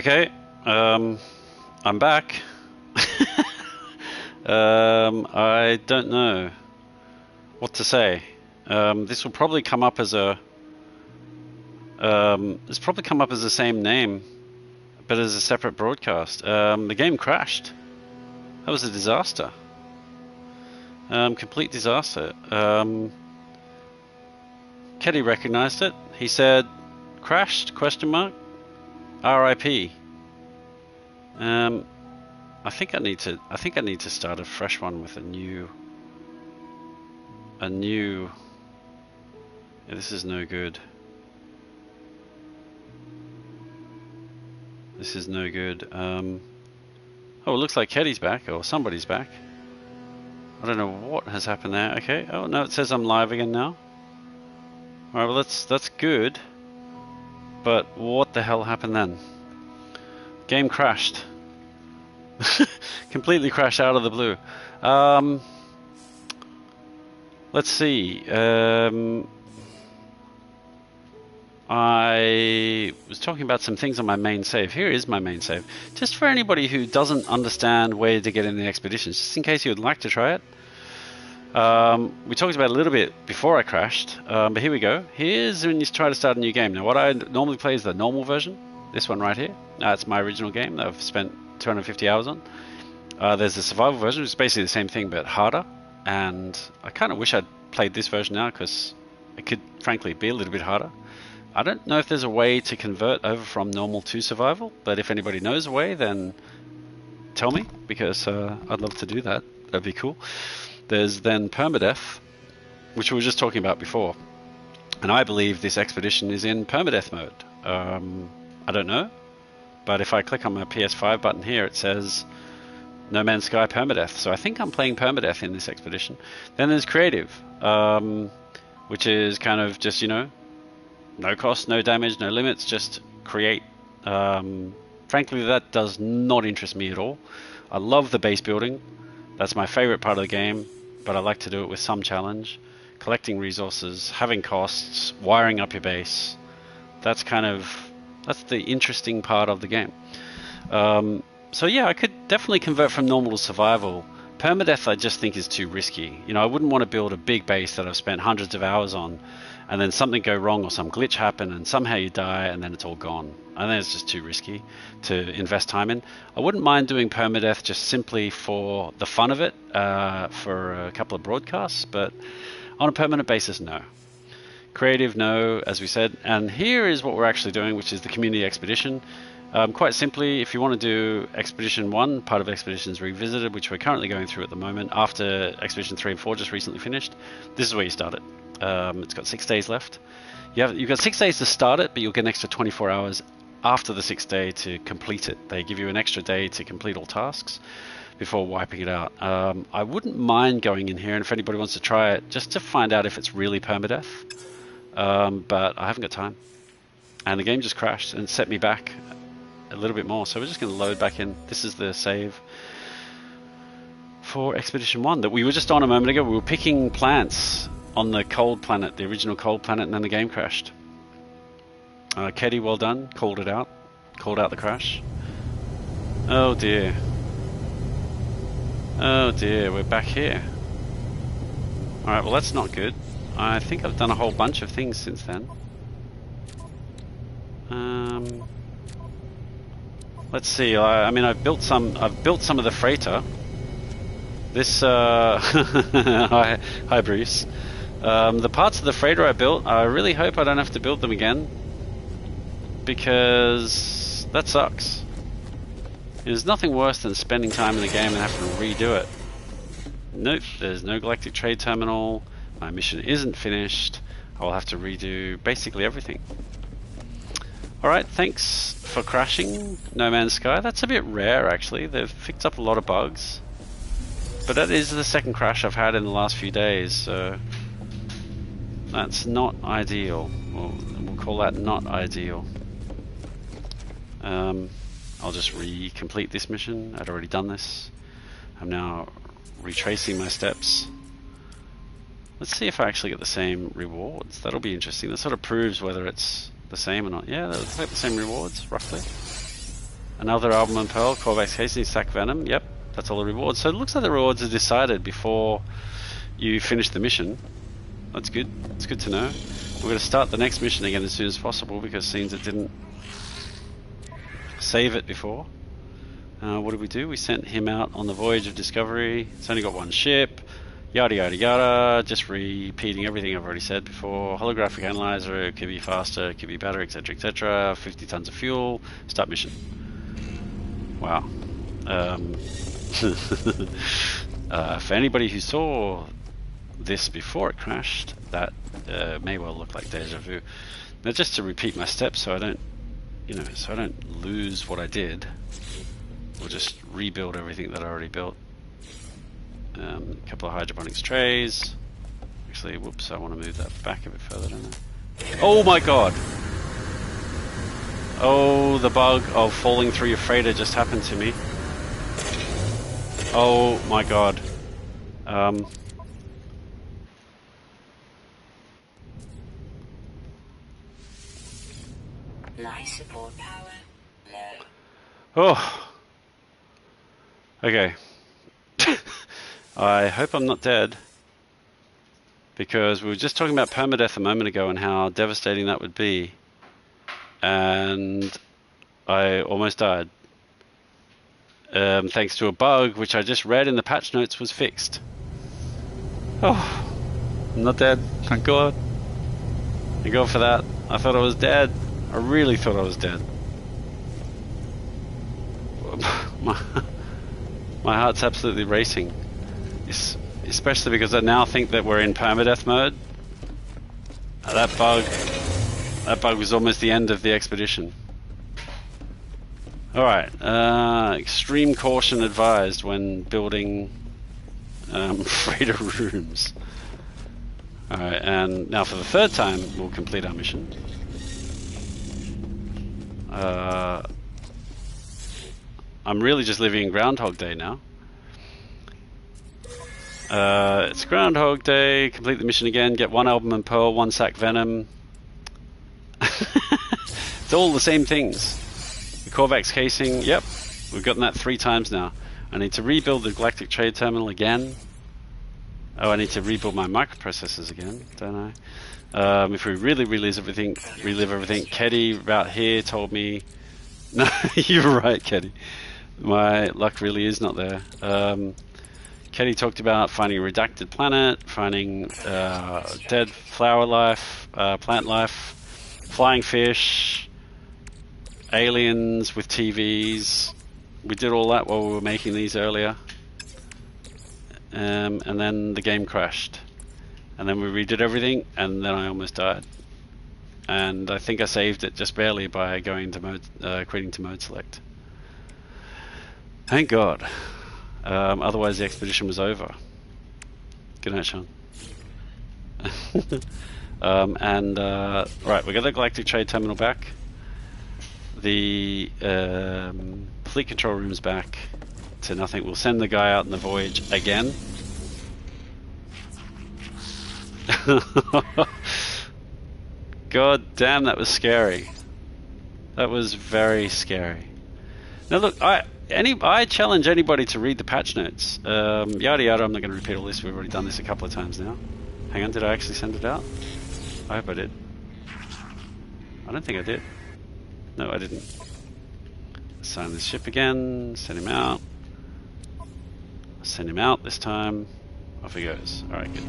Okay, I'm back. I don't know what to say. This will probably come up as a. It's probably come up as the same name, but as a separate broadcast. The game crashed. That was a disaster. Complete disaster. Keddy recognized it. He said, "Crashed?" Question mark. RIP. I think I need to start a fresh one with a new. Yeah, this is no good. This is no good. Oh, it looks like Keddy's back, or somebody's back. I don't know what has happened there. Okay. Oh no, it says I'm live again now. All right. Well, that's good. But what the hell happened then? Game crashed. Completely crashed out of the blue. Let's see. I was talking about some things on my main save. Here is my main save. Just for anybody who doesn't understand where to get in the expeditions, just in case you would like to try it. We talked about it a little bit before I crashed, but here we go. Here's when you try to start a new game. Now, what I normally play is the normal version. This one right here. It's my original game that I've spent 250 hours on. There's the survival version, which is basically the same thing but harder. And I kind of wish I'd played this version now because it could, frankly, be a little bit harder. I don't know if there's a way to convert over from normal to survival, but if anybody knows a way, then tell me, because I'd love to do that. That'd be cool. There's then permadeath, which we were just talking about before. And I believe this expedition is in permadeath mode. I don't know, but if I click on my PS5 button here, it says No Man's Sky permadeath. So I think I'm playing permadeath in this expedition. Then there's creative, which is kind of just, no cost, no damage, no limits, just create. Frankly, that does not interest me at all. I love the base building. That's my favorite part of the game, but I like to do it with some challenge. Collecting resources, having costs, wiring up your base. That's the interesting part of the game. So yeah, I could definitely convert from normal to survival. Permadeath I just think is too risky. I wouldn't want to build a big base that I've spent hundreds of hours on and then something go wrong or some glitch happen and somehow you die and then it's all gone. I think it's just too risky to invest time in. I wouldn't mind doing permadeath just simply for the fun of it, for a couple of broadcasts, but on a permanent basis, no. Creative, no, as we said. And here is what we're actually doing, which is the community expedition. Quite simply, if you want to do Expedition 1, part of Expeditions Revisited, which we're currently going through at the moment, after Expedition 3 and 4 just recently finished, this is where you start it. It's got 6 days left. You've got 6 days to start it, but you'll get an extra 24 hours after the 6th day to complete it. They give you an extra day to complete all tasks before wiping it out. I wouldn't mind going in here, and if anybody wants to try it, just to find out if it's really permadeath. But I haven't got time. And the game just crashed and set me back a little bit more, so we're just going to load back in. This is the save for Expedition 1 that we were just on a moment ago. We were picking plants on the cold planet, the original cold planet, and then the game crashed. Keddy, well done, called out the crash. Oh dear, we're back here. Alright, well that's not good. I think I've done a whole bunch of things since then. Let's see. I've built some of the freighter. This hi Bruce. The parts of the freighter I built, I really hope I don't have to build them again, because that sucks. There's nothing worse than spending time in the game and having to redo it. Nope, there's no galactic trade terminal. My mission isn't finished. I'll have to redo basically everything. Alright, thanks for crashing, No Man's Sky. That's a bit rare, actually. They've fixed up a lot of bugs. But that is the second crash I've had in the last few days, so that's not ideal. We'll call that not ideal. I'll just complete this mission. I'd already done this. I'm now retracing my steps. Let's see if I actually get the same rewards. That'll be interesting. That sort of proves whether it's the same or not. Yeah, that looks like the same rewards, roughly. Another album and pearl, Corvax casing, sack venom. Yep, that's all the rewards. So it looks like the rewards are decided before you finish the mission. That's good. It's good to know. We're going to start the next mission again as soon as possible because it seems it didn't save it before. What did we do? We sent him out on the voyage of discovery. It's only got one ship. Yada yada yada. Just repeating everything I've already said before. Holographic analyzer. It could be faster. It could be better, etc., etc. 50 tons of fuel. Start mission. Wow. For anybody who saw this before it crashed, that may well look like deja vu. Now, just to repeat my steps, so I don't, so I don't lose what I did. We'll just rebuild everything that I already built. A couple of hydroponics trays. Actually, whoops! I want to move that back a bit further, don't I? Oh my god! Oh, the bug of falling through your freighter just happened to me. Oh my god. Life support power low. Oh. Okay. I hope I'm not dead. Because we were just talking about permadeath a moment ago and how devastating that would be. And I almost died. Thanks to a bug which I just read in the patch notes was fixed. Oh, I'm not dead. Thank God. Thank God for that. I thought I was dead. I really thought I was dead. My heart's absolutely racing. Especially because I now think that we're in permadeath mode. That bug was almost the end of the expedition. Alright, extreme caution advised when building freighter rooms. Alright, and now for the third time we'll complete our mission. I'm really just living in Groundhog Day now. It's Groundhog Day, complete the mission again, get one album and pearl, one sack venom. It's all the same things. The Corvax casing, yep, we've gotten that 3 times now. I need to rebuild the Galactic Trade Terminal again. Oh, I need to rebuild my microprocessors again, don't I? If we really relive everything, Keddy about here told me... No, you're right, Keddy. My luck really is not there. Keddy talked about finding a redacted planet, finding dead flower life, plant life, flying fish, aliens with TVs. We did all that while we were making these earlier. And then the game crashed. And then we redid everything, and then I almost died. And I think I saved it just barely by going to mode, quitting to mode select. Thank God. Otherwise the expedition was over. Good night, Sean. Right, we got the Galactic Trade Terminal back. The fleet control room's back to nothing. We'll send the guy out on the voyage again. God damn, that was scary. That was very scary. Now look, I challenge anybody to read the patch notes. Yada yada, I'm not going to repeat all this, we've already done this a couple of times now. Hang on, did I actually send it out? I hope I did. I don't think I did. No, I didn't. Sign this ship again, send him out. Send him out this time. Off he goes. Alright, good.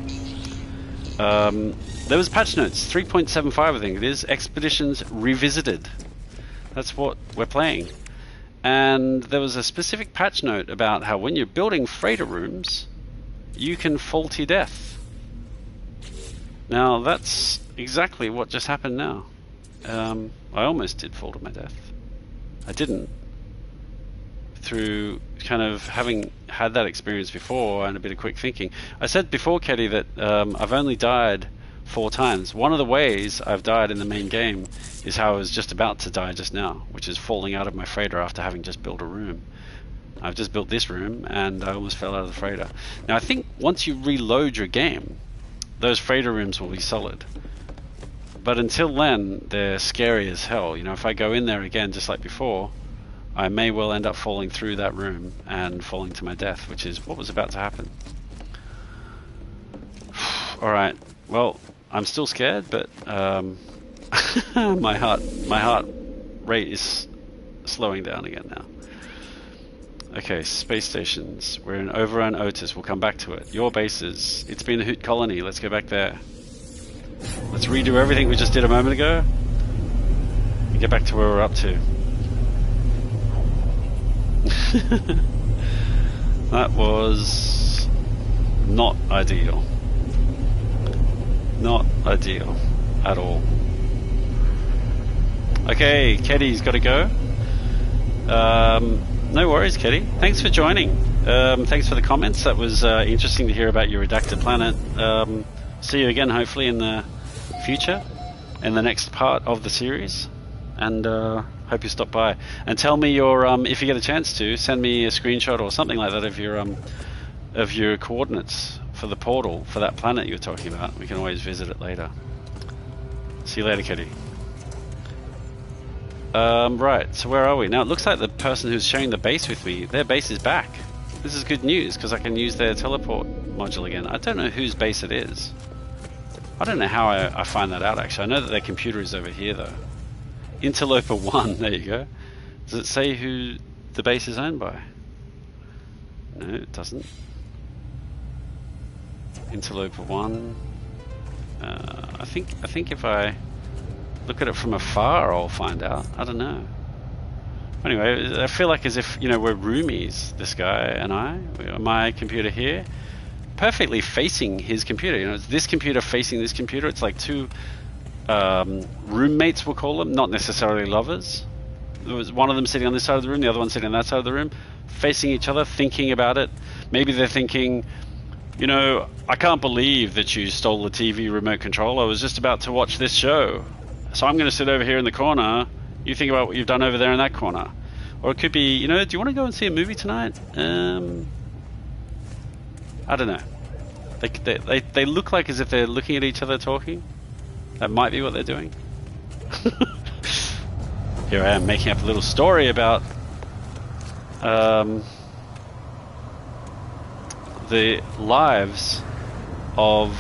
There was patch notes, 3.75 I think it is, Expeditions Revisited. That's what we're playing. And there was a specific patch note about how when you're building freighter rooms, you can fall to death. Now that's exactly what just happened now. I almost did fall to my death. I didn't. Through kind of having had that experience before and a bit of quick thinking. I said before, Keddy, that I've only died 4 times. One of the ways I've died in the main game is how I was just about to die just now, which is falling out of my freighter after having just built a room. I've just built this room and I almost fell out of the freighter. Now I think once you reload your game, those freighter rooms will be solid. But until then, they're scary as hell. You know, if I go in there again just like before, I may well end up falling through that room and falling to my death, which is what was about to happen. Alright, well, I'm still scared, but my heart rate is slowing down again now. Okay, space stations. We're in Overrun Otis. We'll come back to it. Your bases. It's been a Hoot colony. Let's go back there. Let's redo everything we just did a moment ago and get back to where we're up to. That was not ideal. Not ideal at all. Okay, Keddy's got to go. No worries, Keddy. Thanks for joining. Thanks for the comments. That was interesting to hear about your redacted planet. See you again, hopefully, in the future, in the next part of the series. And hope you stop by. And tell me your, if you get a chance to, send me a screenshot or something like that of your coordinates for the portal for that planet you were talking about. We can always visit it later. See you later, Kitty. Right, so where are we? Now it looks like the person who's sharing the base with me, their base is back. This is good news because I can use their teleport module again. I don't know whose base it is. I don't know how I find that out actually. I know that their computer is over here though. Interloper 1, there you go. Does it say who the base is owned by? No, it doesn't. Interloper 1. I think if I look at it from afar, I'll find out. I don't know. Anyway, I feel like as if, you know, we're roomies, this guy and I. My computer here, perfectly facing his computer. You know, it's this computer facing this computer. It's like two roommates, we'll call them, not necessarily lovers. There was one of them sitting on this side of the room, the other one sitting on that side of the room, facing each other, thinking about it. Maybe they're thinking, you know, I can't believe that you stole the TV remote control. I was just about to watch this show. So I'm going to sit over here in the corner. You think about what you've done over there in that corner. Or it could be, you know, do you want to go and see a movie tonight? I don't know. They look like as if they're looking at each other talking. That might be what they're doing. Here I am making up a little story about the lives of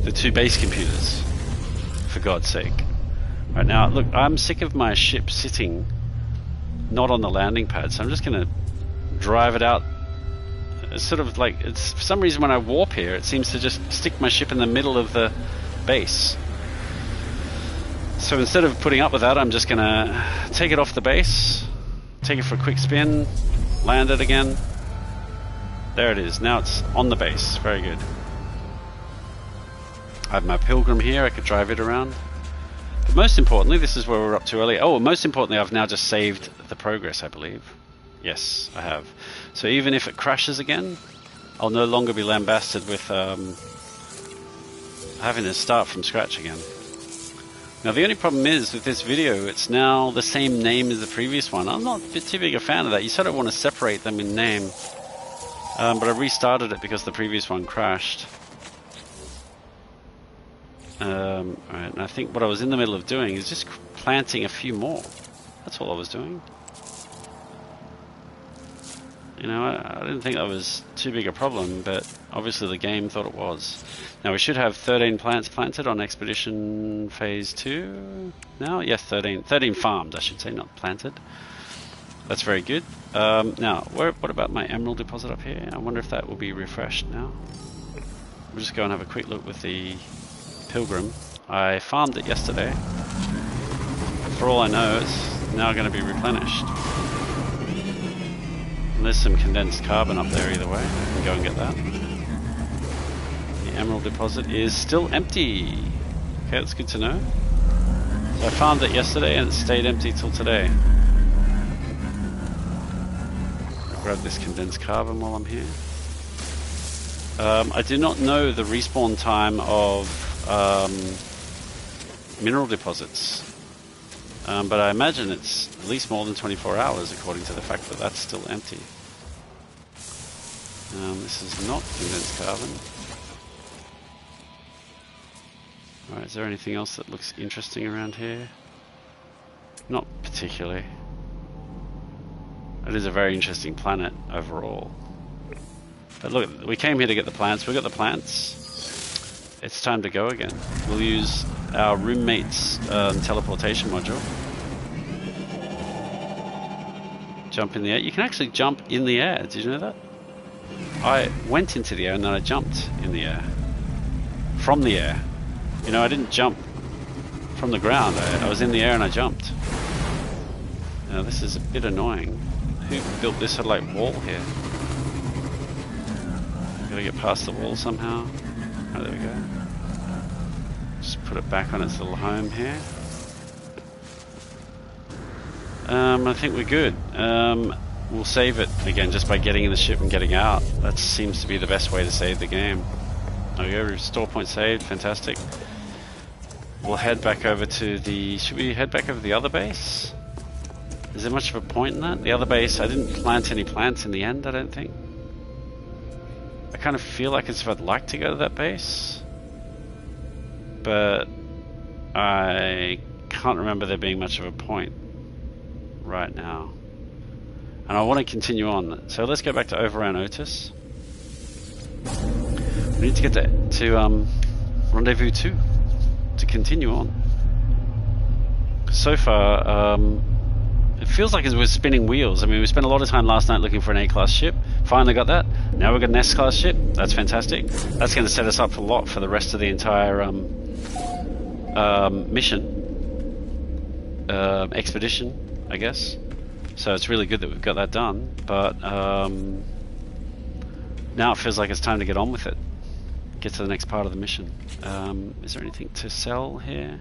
the two base computers, for God's sake. Right now, look, I'm sick of my ship sitting not on the landing pad, so I'm just going to drive it out. It's sort of like, it's for some reason when I warp here, it seems to just stick my ship in the middle of the base. So instead of putting up with that, I'm just going to take it off the base, take it for a quick spin, land it again. There it is. Now it's on the base. Very good. I have my Pilgrim here. I could drive it around. But most importantly, this is where we were up to earlier. Oh, most importantly, I've now just saved the progress, I believe. Yes, I have. So even if it crashes again, I'll no longer be lambasted with having to start from scratch again. Now the only problem is with this video, it's now the same name as the previous one. I'm not too big a fan of that. You sort of want to separate them in name. But I restarted it because the previous one crashed. Alright, and I think what I was in the middle of doing is just planting a few more. That's all I was doing. You know, I didn't think that was too big a problem, but obviously the game thought it was. Now we should have 13 plants planted on Expedition Phase 2 now. Yes, 13 farmed, I should say, not planted. That's very good. Now, what about my emerald deposit up here? I wonder if that will be refreshed now. We'll just go and have a quick look with the Pilgrim. I farmed it yesterday. For all I know, it's now going to be replenished. There's some condensed carbon up there either way. I can go and get that. The emerald deposit is still empty. Okay, that's good to know. So I farmed it yesterday and it stayed empty till today. I'll grab this condensed carbon while I'm here. I do not know the respawn time of mineral deposits. But I imagine it's at least more than 24 hours according to the fact that that's still empty. This is not condensed carbon. Alright, is there anything else that looks interesting around here? Not particularly. It is a very interesting planet overall. But look, we came here to get the plants. We got the plants. It's time to go again. We'll use our roommate's teleportation module. Jump in the air. You can actually jump in the air. Did you know that? I went into the air and then I jumped in the air. From the air. You know, I didn't jump from the ground. I was in the air and I jumped. Now this is a bit annoying. Who built this sort of like wall here? Gotta get past the wall somehow. Oh, there we go. Just put it back on its little home here. I think we're good. We'll save it again just by getting in the ship and getting out. That seems to be the best way to save the game. There we go, restore point saved, fantastic. We'll head back over to the... Should we head back over to the other base? Is there much of a point in that? The other base, I didn't plant any plants in the end, I don't think. I kind of feel like as if I'd like to go to that base. But I can't remember there being much of a point right now. And I want to continue on. So let's go back to Overran Otis. We need to get to Rendezvous 2 to continue on. So far, it feels like we're spinning wheels. I mean, we spent a lot of time last night looking for an A-class ship. Finally got that. Now we've got an S-class ship. That's fantastic. That's going to set us up a lot for the rest of the entire mission. Expedition, I guess. So it's really good that we've got that done. But now it feels like it's time to get on with it. Get to the next part of the mission. Is there anything to sell here?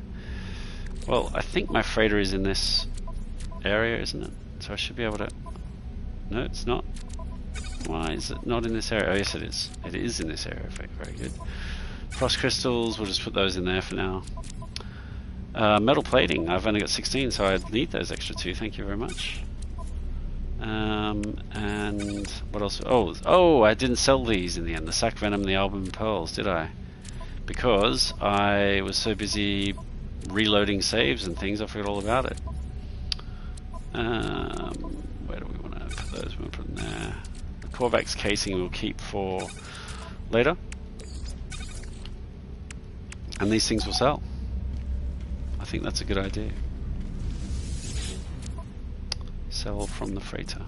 Well, I think my freighter is in this area, isn't it? So I should be able to... No, it's not. Why is it not in this area? Oh, yes, it is. It is in this area. Very good. Frost crystals, we'll just put those in there for now. Metal plating, I've only got 16, so I need those extra 2. Thank you very much. And what else? Oh, I didn't sell these in the end. The sac venom, the albumin pearls, did I? Because I was so busy reloading saves and things, I forgot all about it. Where do we want to put those? We'll put them there. The Corvax casing we'll keep for later. And these things will sell. I think that's a good idea. Sell from the freighter.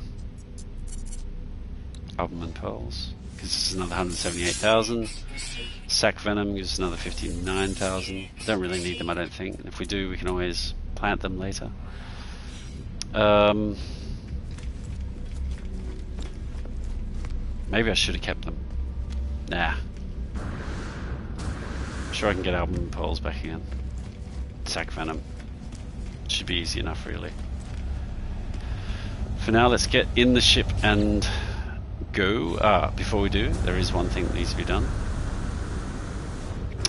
Albumin pearls. Gives us another 178,000. Sac venom gives us another 59,000. Don't really need them, I don't think. If we do, we can always plant them later. Maybe I should have kept them. Nah. I'm sure I can get albumin pearls back again. Sac venom. Should be easy enough, really. For now, let's get in the ship and go. Before we do, there is one thing that needs to be done.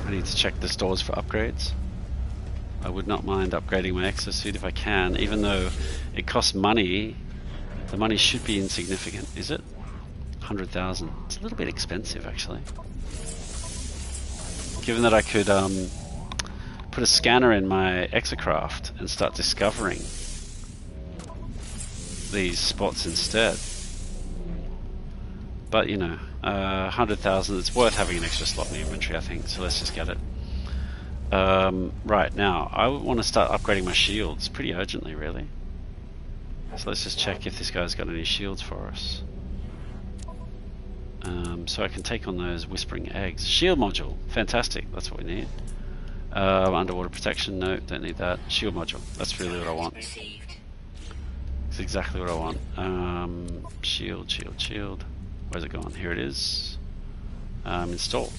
I need to check the stores for upgrades. I would not mind upgrading my exosuit if I can, even though it costs money. The money should be insignificant, is it? 100,000. It's a little bit expensive, actually. Given that I could put a scanner in my exocraft and start discovering these spots instead. But you know, 100,000, it's worth having an extra slot in the inventory, I think, so let's just get it. Right, now, I want to start upgrading my shields pretty urgently, really. So let's just check if this guy's got any shields for us. So I can take on those whispering eggs. Shield module, fantastic, that's what we need. Underwater protection, no, don't need that. Shield module, that's really what I want. It's exactly what I want. Shield. Where's it gone? Here it is. Install.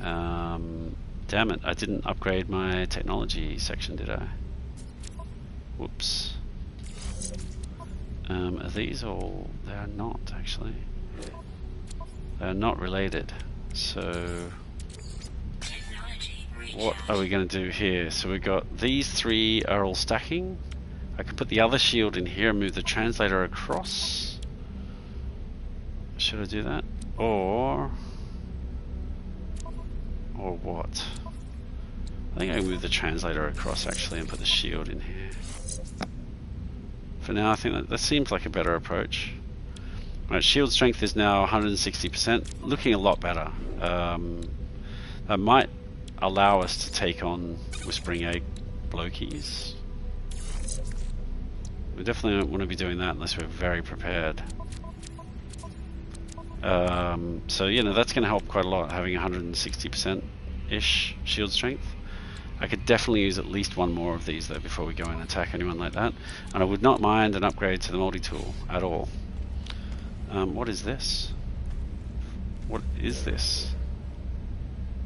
Damn it, I didn't upgrade my technology section, did I? Whoops. Are these all... They are not, actually. They are not related. So... what are we going to do here? So we've got these 3 are all stacking. I could put the other shield in here and move the translator across. Should I do that? Or what? I think I move the translator across actually and put the shield in here. For now, I think that seems like a better approach. Right, shield strength is now 160%, looking a lot better. That might allow us to take on Whispering Egg Blokies. We definitely don't want to be doing that unless we're very prepared. So you know, that's going to help quite a lot, having 160%-ish shield strength. I could definitely use at least one more of these though before we go and attack anyone like that, and I would not mind an upgrade to the multi-tool at all. What is this? What is this?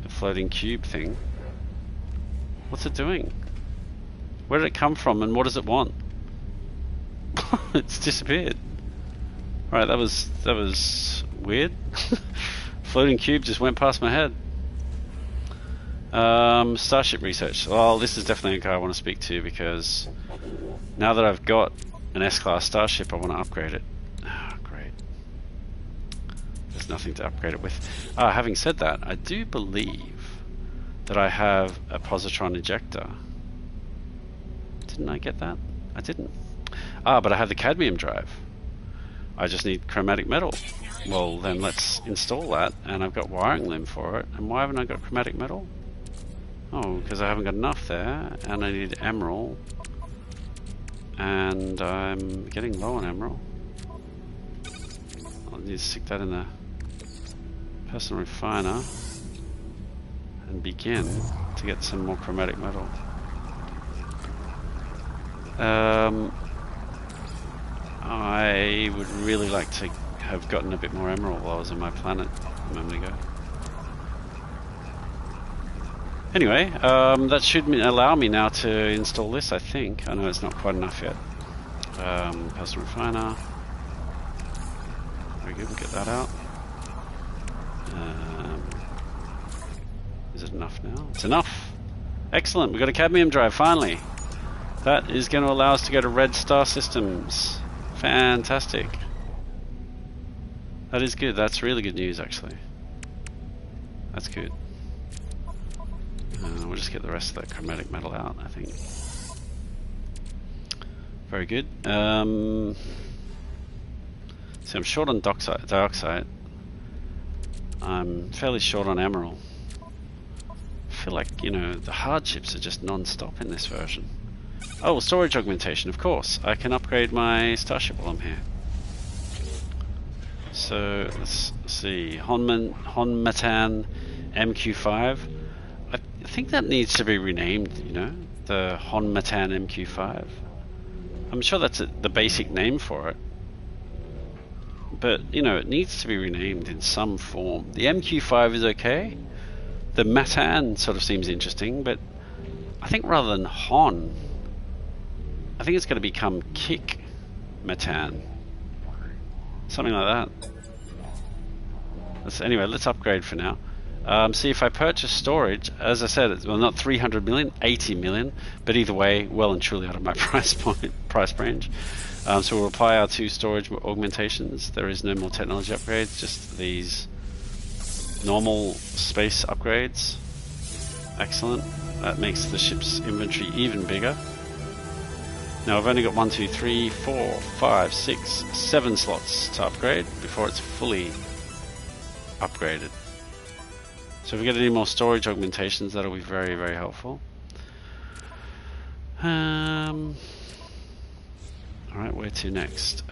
A floating cube thing? What's it doing? Where did it come from and what does it want? It's disappeared. Right, that was weird. Floating cube just went past my head. Starship research. Well, this is definitely a guy I want to speak to, because now that I've got an S-class starship, I want to upgrade it. Oh, great. There's nothing to upgrade it with. Having said that, I do believe that I have a positron ejector. Didn't I get that? I didn't. But I have the cadmium drive. I just need chromatic metal. Well, then let's install that, and I've got wiring limb for it. And why haven't I got chromatic metal? Oh, because I haven't got enough there, and I need emerald, and I'm getting low on emerald. I'll need to stick that in the personal refiner and begin to get some more chromatic metal. I would really like to have gotten a bit more emerald while I was on my planet a moment ago. Anyway, that should allow me now to install this, I think. I know it's not quite enough yet. Personal refiner. Very good, we'll get that out. Is it enough now? It's enough! Excellent, we've got a cadmium drive, finally! That is going to allow us to go to red star systems. Fantastic. That is good, that's really good news actually. That's good. We'll just get the rest of that chromatic metal out, I think. Very good. So I'm short on dioxide. I'm fairly short on emerald. I feel like, you know, the hardships are just non-stop in this version. Oh, storage augmentation, of course. I can upgrade my starship while I'm here. So let's see, Honmatan MQ5. I think that needs to be renamed, you know, the Honmatan MQ5. I'm sure that's the basic name for it. But, you know, it needs to be renamed in some form. The MQ5 is okay. The Matan sort of seems interesting, but I think rather than Hon, I think it's going to become Kick Matan. Something like that. Anyway, let's upgrade for now. See, if I purchase storage, as I said, it's, well, not 300 million, 80 million, but either way, well and truly out of my price range. So we'll apply our 2 storage augmentations. There is no more technology upgrades, just these normal space upgrades. Excellent. That makes the ship's inventory even bigger. Now I've only got 1, 2, 3, 4, 5, 6, 7 slots to upgrade before it's fully upgraded. So if we get any more storage augmentations, that'll be very, very helpful. Alright, where to next?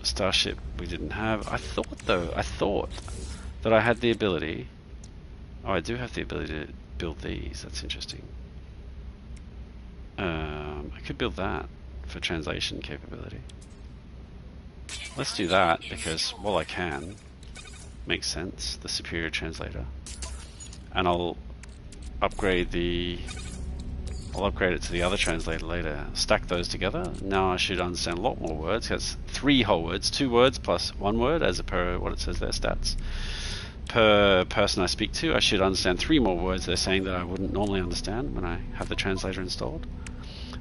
Starship we didn't have. I thought that I had the ability. Oh, I do have the ability to build these. That's interesting. I could build that for translation capability. Let's do that because, well, I can. Makes sense, the superior translator. And I'll upgrade it to the other translator later. Stack those together. Now I should understand a lot more words. That's 3 whole words, 2 words plus 1 word as per what it says there, stats. Per person I speak to, I should understand 3 more words they're saying that I wouldn't normally understand when I have the translator installed.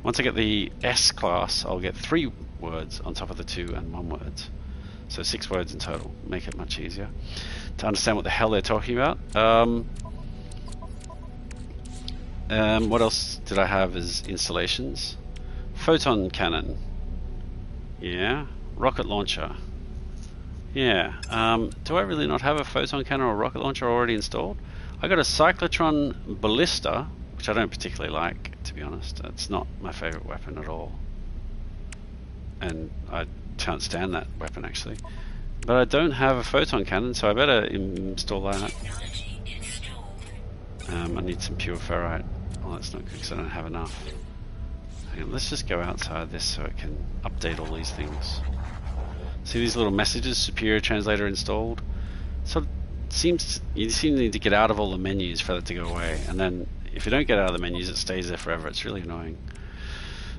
Once I get the S class, I'll get 3 words on top of the 2 and 1 words. So 6 words in total. Make it much easier to understand what the hell they're talking about. What else did I have as installations? Photon cannon. Yeah. Rocket launcher. Yeah. Do I really not have a photon cannon or rocket launcher already installed? I got a cyclotron ballista, which I don't particularly like, to be honest. It's not my favorite weapon at all. And I can't stand that weapon, actually. But I don't have a photon cannon, so I better install that. I need some pure ferrite. Oh, that's not good because I don't have enough. Hang on, let's just go outside this so it can update all these things. See these little messages? Superior translator installed. So it seems you seem to need to get out of all the menus for that to go away, and then if you don't get out of the menus, it stays there forever. It's really annoying.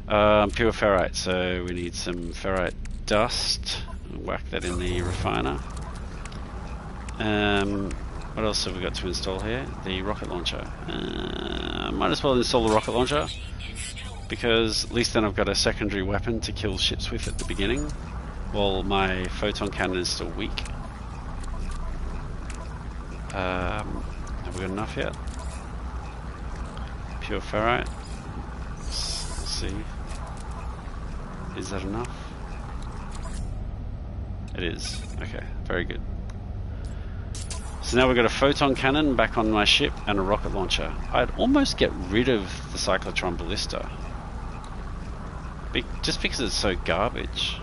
Pure ferrite. So we need some ferrite dust. Whack that in the refiner. What else have we got to install here? The rocket launcher. Might as well install the rocket launcher, because at least then I've got a secondary weapon to kill ships with at the beginning, while my photon cannon is still weak. Have we got enough yet? Pure ferrite. Let's see. Is that enough? It is. Okay, very good. So now we've got a photon cannon back on my ship and a rocket launcher. I'd almost get rid of the cyclotron ballista, just because it's so garbage.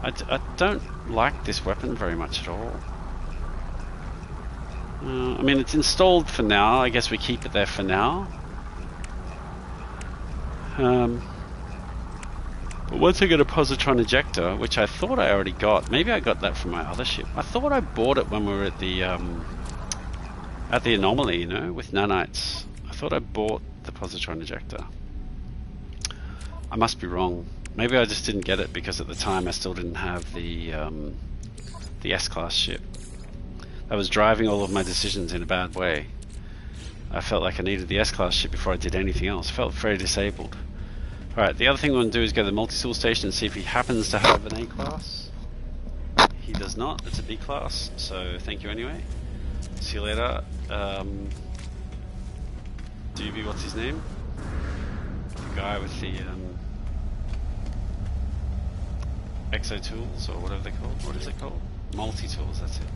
I don't like this weapon very much at all. I mean, it's installed for now. I guess we keep it there for now. But once I get a positron ejector, which I thought I already got, maybe I got that from my other ship. I thought I bought it when we were at the anomaly, you know, with nanites. I thought I bought the positron ejector. I must be wrong. Maybe I just didn't get it because at the time I still didn't have the S-class ship. I was driving all of my decisions in a bad way. I felt like I needed the S-class ship before I did anything else. I felt very disabled. Alright, the other thing we want to do is go to the multi-tool station and see if he happens to have an A-class. He does not. It's a B-class, so thank you anyway. See you later. DB, what's his name? The guy with the exo tools, or whatever they're called. What is it called? Multi-tools, that's it.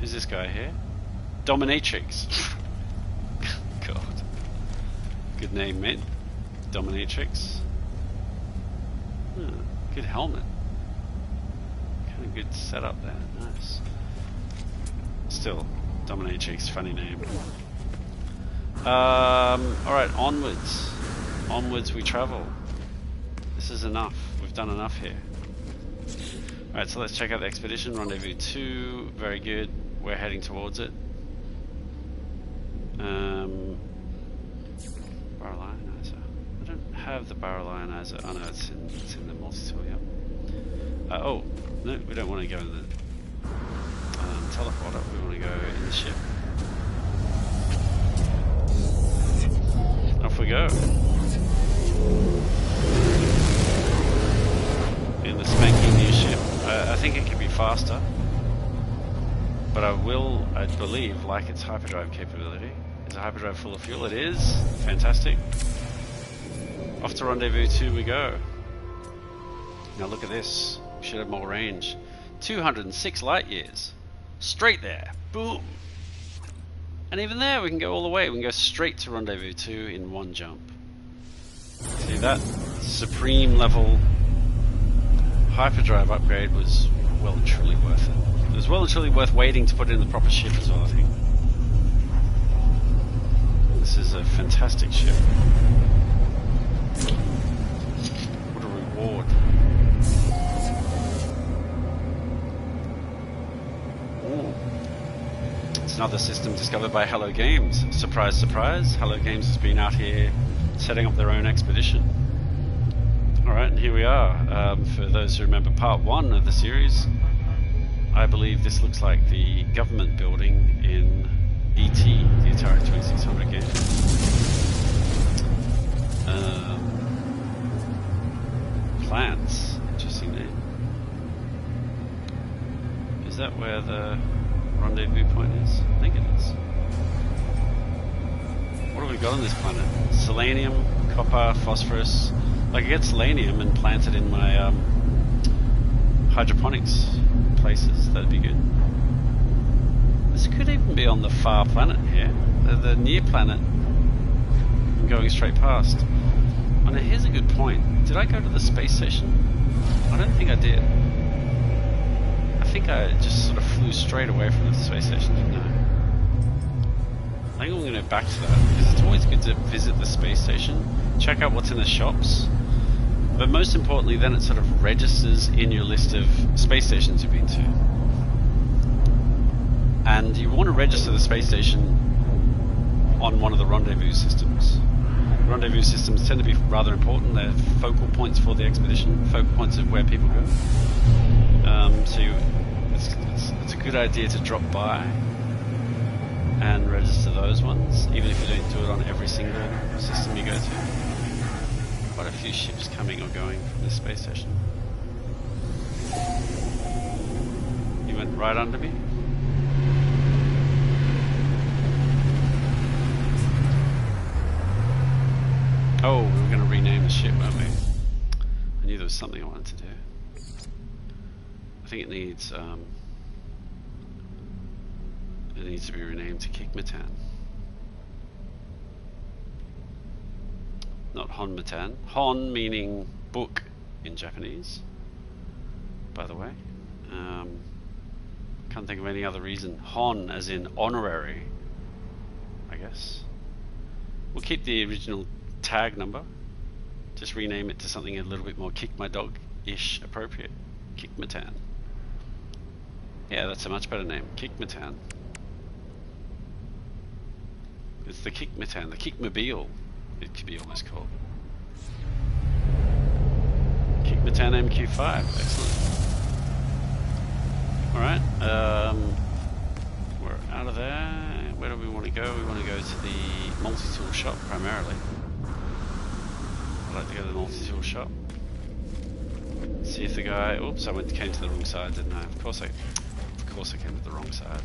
Who's this guy here? Dominatrix. God. Good name, mate. Dominatrix. Good helmet. Kind of good setup there. Nice. Still, Dominatrix, funny name. Alright, onwards. Onwards we travel. This is enough. We've done enough here. Alright, so let's check out the expedition. Rendezvous 2. Very good. We're heading towards it. Barrel ionizer. I don't have the barrel ionizer. Oh no, it's in the multi-tool, yep. Oh, no, we don't want to go in the teleporter. We want to go in the ship. Off we go. In the spanking new ship. I think it can be faster, but I believe, like its hyperdrive capability. Is a hyperdrive full of fuel? It is. Fantastic. Off to Rendezvous 2 we go. Now look at this. We should have more range. 206 light years. Straight there. Boom. And even there we can go all the way. We can go straight to Rendezvous 2 in one jump. See that? Supreme level hyperdrive upgrade was well and truly worth it. It was well and truly worth waiting to put it in the proper ship as well, I think. This is a fantastic ship. What a reward. Ooh. It's another system discovered by Hello Games. Surprise, surprise. Hello Games has been out here setting up their own expedition. Alright, and here we are. For those who remember part 1 of the series, I believe this looks like the government building in E.T., the Atari 2600 game. Plants, interesting name. Is that where the rendezvous point is? I think it is. What have we got got on this planet? Selenium, copper, phosphorus. Like I get selenium and plant it in my hydroponics places. That'd be good. This could even be on the far planet here. The near planet. I'm going straight past. Oh, now here's a good point. Did I go to the space station? I don't think I did. I think I just sort of flew straight away from the space station. No. I think I'm going to go back to that because it's always good to visit the space station, check out what's in the shops, but most importantly then it sort of registers in your list of space stations you've been to. And you want to register the space station on one of the rendezvous systems. Rendezvous systems tend to be rather important. They're focal points for the expedition, focal points of where people go. It's a good idea to drop by and register those ones, even if you don't do it on every single system you go to. Quite a few ships coming or going from this space station. You went right under me? Oh, we were going to rename the ship, weren't we? I knew there was something I wanted to do. I think it needs to be renamed to Kikmatan. Not Honmatan. Hon meaning book in Japanese, by the way. Can't think of any other reason. Hon as in honorary, I guess. We'll keep the original tag number, just rename it to something a little bit more kick my dog-ish appropriate. Kikmatan. Yeah, that's a much better name. Kikmatan. It's the Kikmatan, the Kickmobile, it could be almost called. Kikmatan MQ5, excellent. Alright, we're out of there. Where do we want to go? We want to go to the multi-tool shop primarily. I'd like to go to the multi-tool shop. See if the guy... Oops, I came to the wrong side, didn't I? Of course I came to the wrong side.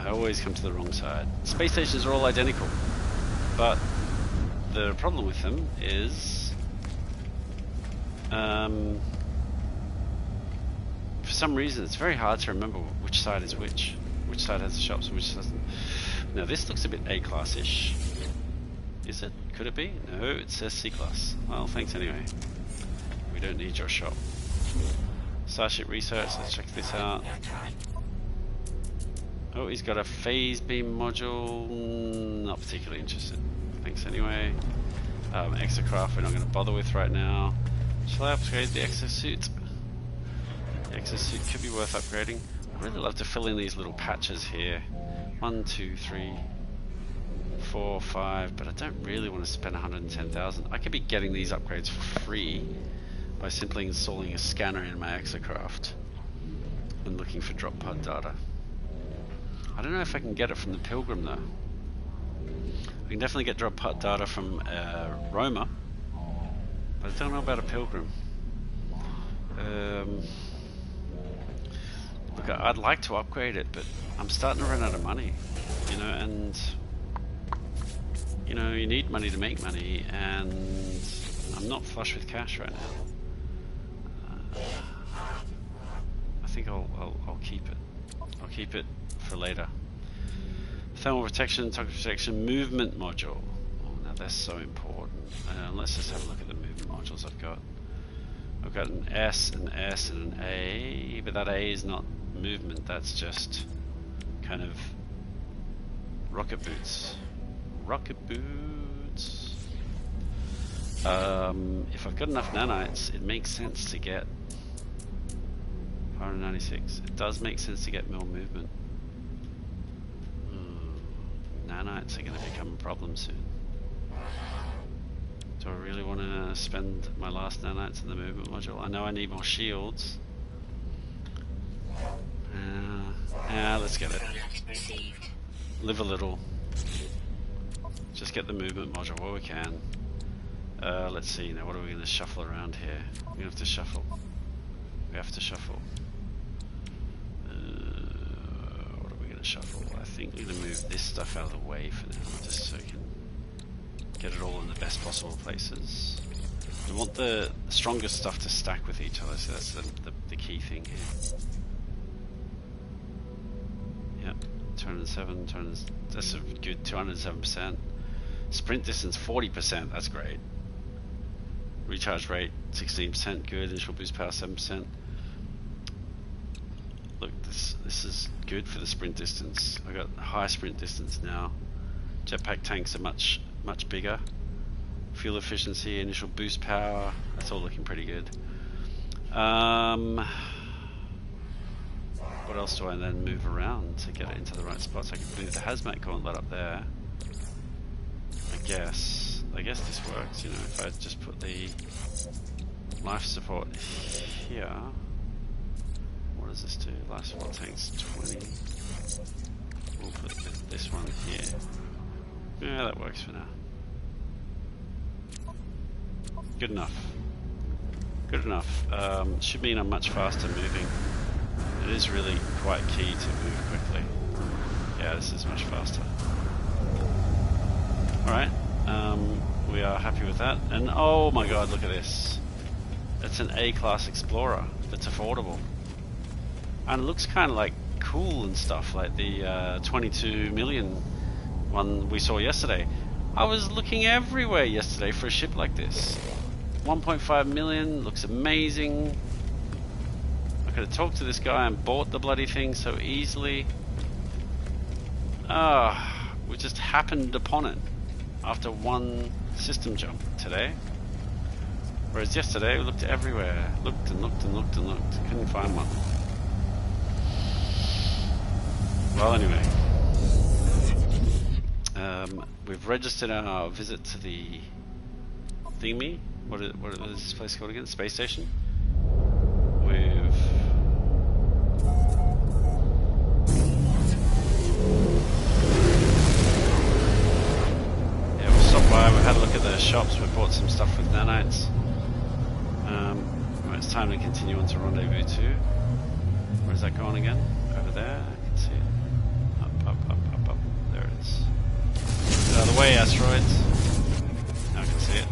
I always come to the wrong side. Space stations are all identical, but the problem with them is for some reason it's very hard to remember which side is which side has the shops and which doesn't. Now this looks a bit A-class-ish. Is it? Could it be? No, it says C-class. Well, thanks anyway. We don't need your shop. Starship Research, let's check this out. Oh, he's got a phase beam module. Not particularly interested. Thanks anyway. Exocraft we're not going to bother with right now. Shall I upgrade the exosuit? The exosuit could be worth upgrading. I'd really love to fill in these little patches here. 1, 2, 3, 4, 5, but I don't really want to spend 110,000. I could be getting these upgrades for free by simply installing a scanner in my exocraft and looking for drop pod data. I don't know if I can get it from the Pilgrim though. I can definitely get drop pod data from Roma, but I don't know about a Pilgrim. Look, I'd like to upgrade it, but I'm starting to run out of money, you know, and you know, you need money to make money, and I'm not flush with cash right now. I think I'll keep it. I'll keep it for later. Thermal protection, toxic protection, movement module. Oh, now that's so important. Let's just have a look at the movement modules I've got. I've got an S, an S, and an A, but that A is not movement. That's just kind of rocket boots. Rocket boots. If I've got enough nanites, it makes sense to get 596. It does make sense to get more movement. Nanites are going to become a problem soon. Do I really want to spend my last nanites in the movement module? I know I need more shields. Let's get it. Live a little. Just get the movement module while we can. Let's see, now what are we going to shuffle around here? We have to shuffle. We have to shuffle. What are we going to shuttle. I think we're going to move this stuff out of the way for now, just so we can get it all in the best possible places. We want the strongest stuff to stack with each other, so that's the key thing here. Yep, 207, that's a good 207%. Sprint distance 40%, that's great. Recharge rate 16%, good. Initial boost power 7%. Look, this is good for the sprint distance. I got high sprint distance now. Jetpack tanks are much bigger. Fuel efficiency, initial boost power, that's all looking pretty good. What else do I then move around to get it into the right spots? I can move the hazmat gauntlet up there. I guess this works, you know, if I just put the life support here. What does this do? Life support tanks 20. We'll put this one here. Yeah, that works for now. Good enough. Good enough. Should mean I'm much faster moving. It is really quite key to move quickly. Yeah, this is much faster. Alright, we are happy with that. And oh my god, look at this. It's an A-class Explorer that's affordable. And it looks kind of like cool and stuff, like the 22 million one we saw yesterday. I was looking everywhere yesterday for a ship like this. 1.5 million, looks amazing. I could have talked to this guy and bought the bloody thing so easily. We just happened upon it after one system jump today. Whereas yesterday we looked everywhere, looked and looked and looked and looked, couldn't find one. Well, anyway, we've registered our visit to the thingy. What is this place called again? Space station. We'll stop by. We've had a look at the shops. We bought some stuff with nanites. Well, it's time to continue on to Rendezvous 2. Where's that going again? Over there. I can see it. Up. There it is. Get out of the way, asteroids. Now I can see it.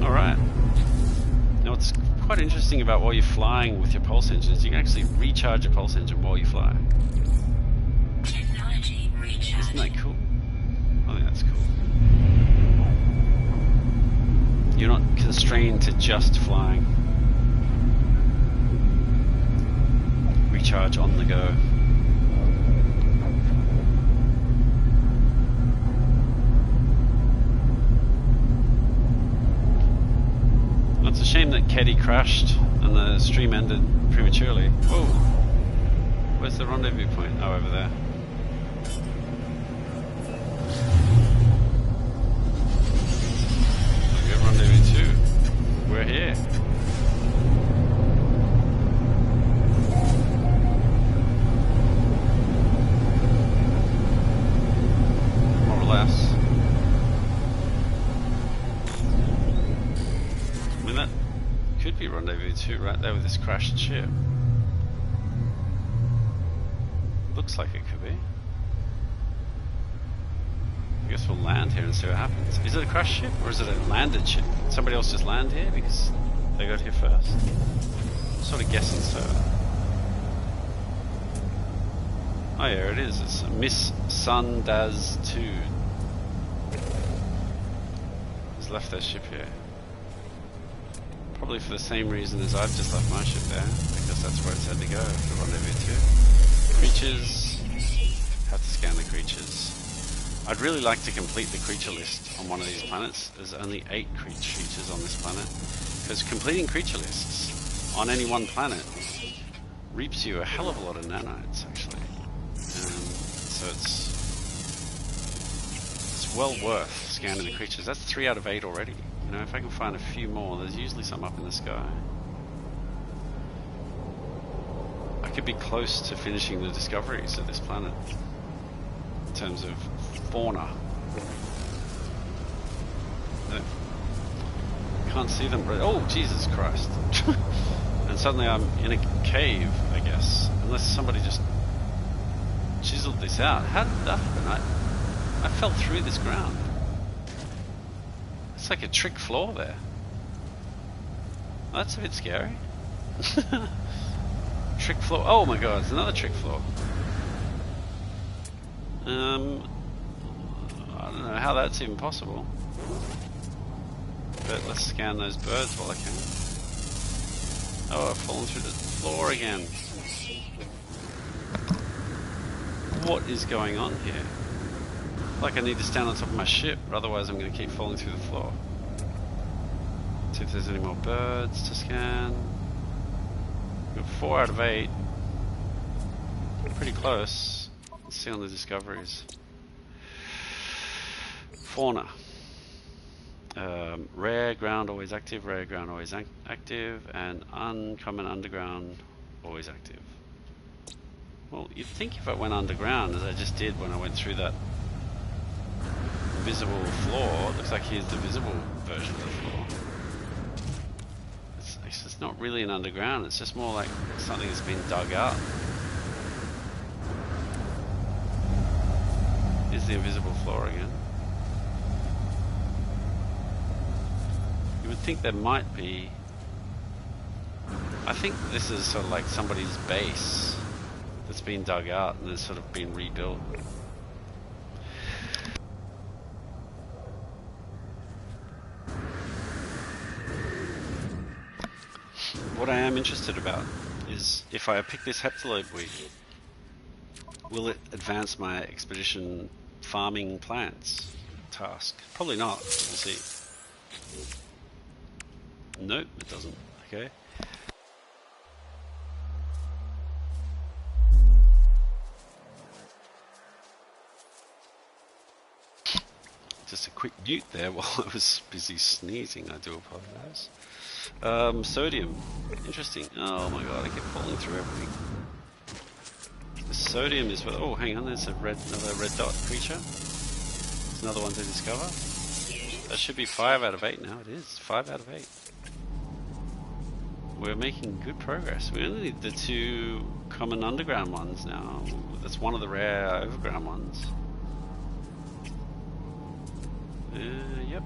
Alright. Now what's quite interesting about while you're flying with your pulse engine is you can actually recharge your pulse engine while you fly. Technology recharge. Isn't that cool? I think that's cool. You're not constrained to just flying. Recharge on the go. It's a shame that Keddy crashed and the stream ended prematurely. Whoa! Where's the rendezvous point? Oh, over there. We got rendezvous 2. We're here. More or less. I mean, that could be rendezvous 2 right there with this crashed ship. Looks like it could be. I guess we'll land here and see what happens. Is it a crashed ship or is it a landed ship? Did somebody else just land here because they got here first? I'm sort of guessing so. Oh yeah, it is. It's Miss Sundaz 2. Has left their ship here. Probably for the same reason as I've just left my ship there, because that's where it's had to go for rendezvous 2. Creatures. Have to scan the creatures. I'd really like to complete the creature list on one of these planets. There's only 8 creatures on this planet, because completing creature lists on any one planet reaps you a hell of a lot of nanites, actually. So it's well worth scanning the creatures. That's 3 out of 8 already. You know, if I can find a few more, there's usually some up in the sky. I could be close to finishing the discoveries of this planet in terms of fauna. Can't see them. Oh, Jesus Christ. And suddenly I'm in a cave, I guess. Unless somebody just chiseled this out. How did that happen? I fell through this ground. It's like a trick floor there. That's a bit scary. Trick floor. Oh my god, it's another trick floor. I don't know how that's even possible. But let's scan those birds while I can. Oh, I've fallen through the floor again. What is going on here? Like I need to stand on top of my ship, or otherwise I'm going to keep falling through the floor. See if there's any more birds to scan. We've got 4 out of 8. Pretty close. Let's see on the discoveries. Fauna. Rare ground always active, rare ground always active, and uncommon underground always active. Well, you'd think if I went underground, as I just did when I went through that invisible floor, it looks like here's the visible version of the floor. It's not really an underground, it's just more like something that's been dug up. Here's the invisible floor again. You would think there might be... I think this is sort of like somebody's base that's been dug out and has sort of been rebuilt. What I am interested about is if I pick this heptaloid weed, will it advance my expedition farming plants task? Probably not. We'll see. Nope, it doesn't. Okay. Just a quick mute there while I was busy sneezing. I do apologize. Sodium. Interesting. Oh my god, I keep falling through everything. The sodium is... Oh, hang on, there's another red dot creature. There's another one to discover. That should be 5 out of 8 now. It is 5 out of 8. We're making good progress. We only need the 2 common underground ones now. That's one of the rare overground ones. Yep.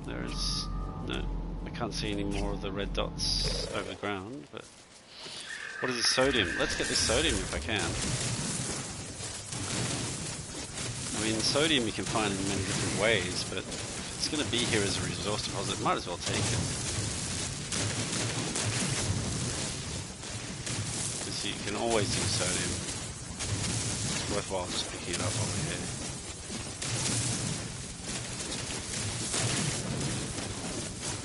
There is... No. I can't see any more of the red dots over ground, but... What is this sodium? Let's get this sodium if I can. I mean, sodium you can find in many different ways, but if it's going to be here as a resource deposit, might as well take it. So you can always use sodium. It's worthwhile just picking it up over here.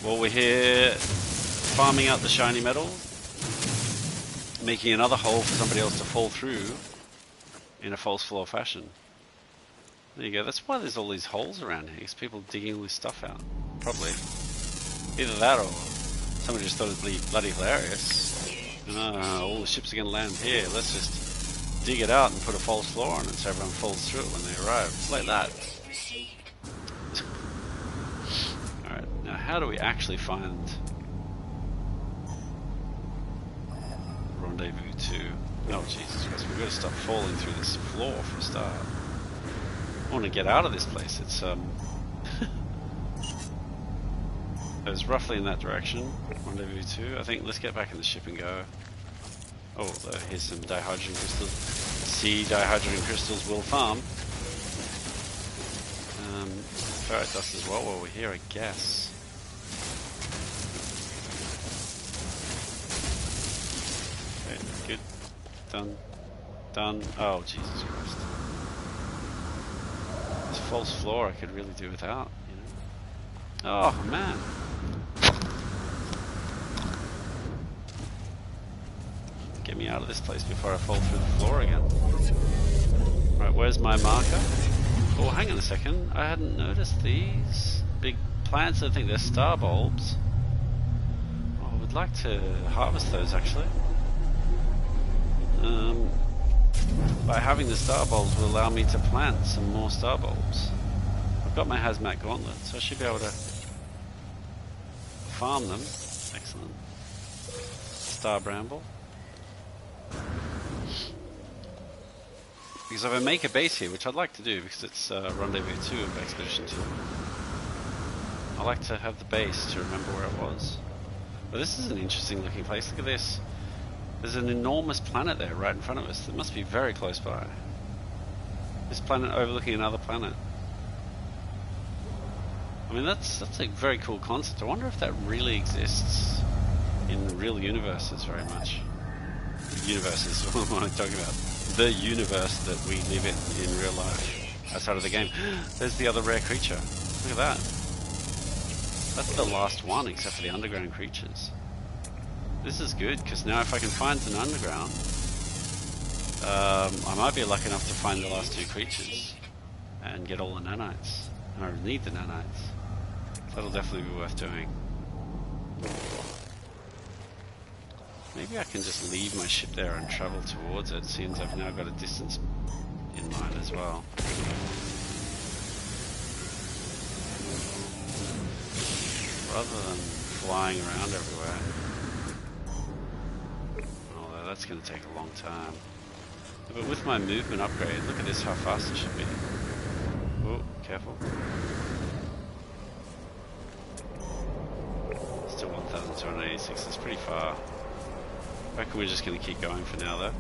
Well, we're here farming out the shiny metal, making another hole for somebody else to fall through in a false floor fashion. There you go. That's why there's all these holes around here, because people digging all this stuff out. Probably. Either that or somebody just thought it'd be bloody hilarious. All the ships are going to land here. Let's just dig it out and put a false floor on it so everyone falls through it when they arrive. Like that. Alright, now how do we actually find Rendezvous 2? Oh Jesus Christ, we've got to stop falling through this floor for a start. I want to get out of this place. It's goes roughly in that direction. Rendezvous 2. I think let's get back in the ship and go. Oh, here's some dihydrogen crystals. See, dihydrogen crystals will farm. Ferrite dust as well while we're here, I guess. Okay, good. Done. Done. Oh, Jesus Christ. This false floor I could really do without, you know. Oh, man. Get me out of this place before I fall through the floor again. Right, where's my marker? Oh, hang on a second. I hadn't noticed these big plants. I think they're star bulbs. Oh, I would like to harvest those actually. By having the star bulbs will allow me to plant some more star bulbs. I've got my hazmat gauntlet, so I should be able to farm them. Excellent. Star Bramble. Because if I make a base here, which I'd like to do because it's Rendezvous 2 of Expedition 2, I like to have the base to remember where it was. But this is an interesting looking place. Look at this. There's an enormous planet there right in front of us. It must be very close by. This planet overlooking another planet. I mean, that's a very cool concept. I wonder if that really exists in real universes very much. Universes, what am I talking about? The universe that we live in real life, outside of the game. There's the other rare creature. Look at that. That's the last one, except for the underground creatures. This is good, because now if I can find an underground, I might be lucky enough to find the last two creatures and get all the nanites. And I need the nanites. That'll definitely be worth doing. Maybe I can just leave my ship there and travel towards it, since I've now got a distance in mind as well. Rather than flying around everywhere. Although that's going to take a long time. But with my movement upgrade, look at this, how fast it should be. Oh, careful. Still 1,286, that's pretty far. I reckon we're just going to keep going for now though.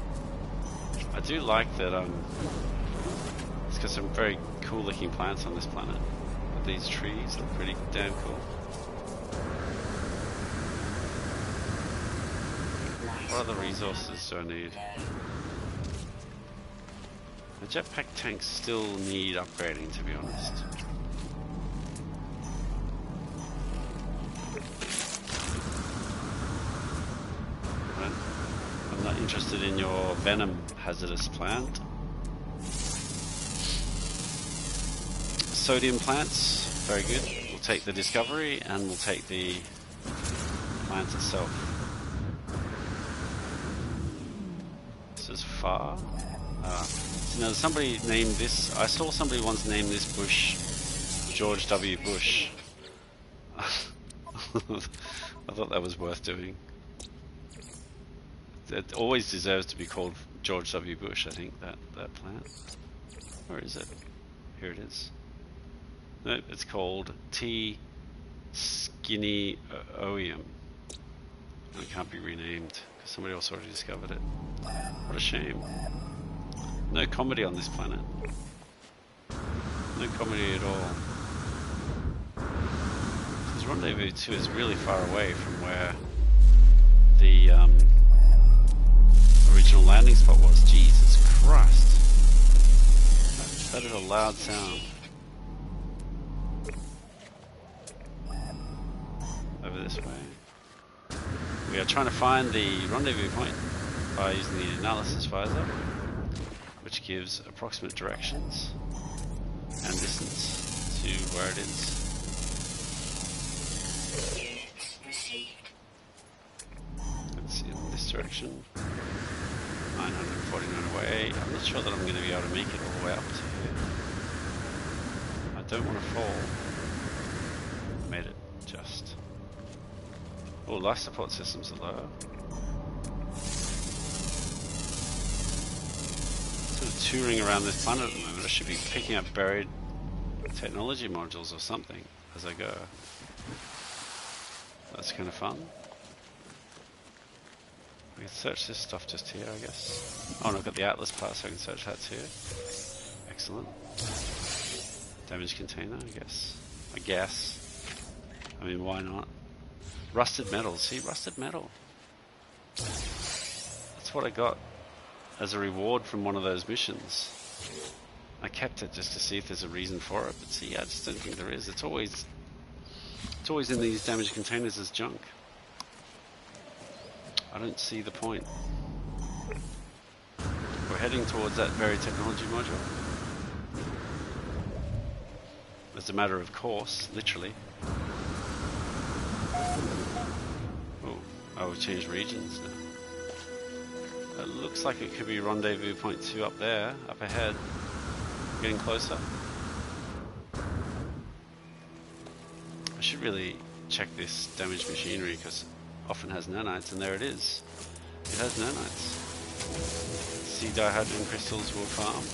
I do like that it's got some very cool looking plants on this planet. But these trees look pretty damn cool. What other resources do I need? The jetpack tanks still need upgrading, to be honest. I'm not interested in your venom hazardous plant. Sodium plants, very good. We'll take the discovery and we'll take the plant itself. This is far. So now somebody named this, I saw somebody once name this bush George W. Bush. I thought that was worth doing. It always deserves to be called George W. Bush, I think, that plant. Where is it? Here it is. Nope, it's called T. skinny oium. It can't be renamed because somebody else already discovered it. What a shame. No comedy on this planet. No comedy at all. Because Rendezvous 2 is really far away from where the original landing spot was. Jesus Christ. That is a loud sound. Over this way. We are trying to find the rendezvous point by using the analysis visor, which gives approximate directions and distance to where it is. It's in this direction. 949 away. I'm not sure that I'm going to be able to make it all the way up to here. I don't want to fall. Made it just. Oh, life support systems are low. Sort of touring around this planet at the moment. I should be picking up buried technology modules or something as I go. That's kind of fun. I can search this stuff just here, I guess. Oh, and I've got the Atlas part, so I can search that too. Excellent. Damaged container, I guess. I mean, why not? Rusted metal. See, rusted metal. That's what I got as a reward from one of those missions. I kept it just to see if there's a reason for it, but see, I just don't think there is. It's always in these damaged containers as junk. I don't see the point. We're heading towards that very technology module. As a matter of course, literally. Oh, we've changed regions now. It looks like it could be rendezvous point 2 up there, up ahead. Getting closer. I should really check this damaged machinery because often has nanites, and there it is. It has nanites. Sea dihydrogen crystals will farm.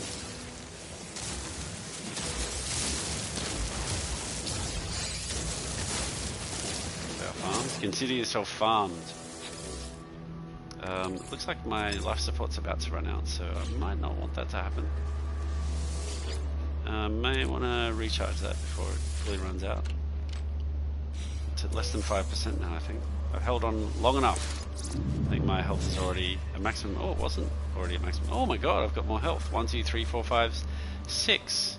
Farms. Consider yourself farmed. Looks like my life support's about to run out, so I might not want that to happen. May want to recharge that before it fully runs out. It's at less than 5% now, I think. I've held on long enough. I think my health is already a maximum. Oh, it wasn't already a maximum. Oh my god, I've got more health. 1, 2, 3, 4, 5, 6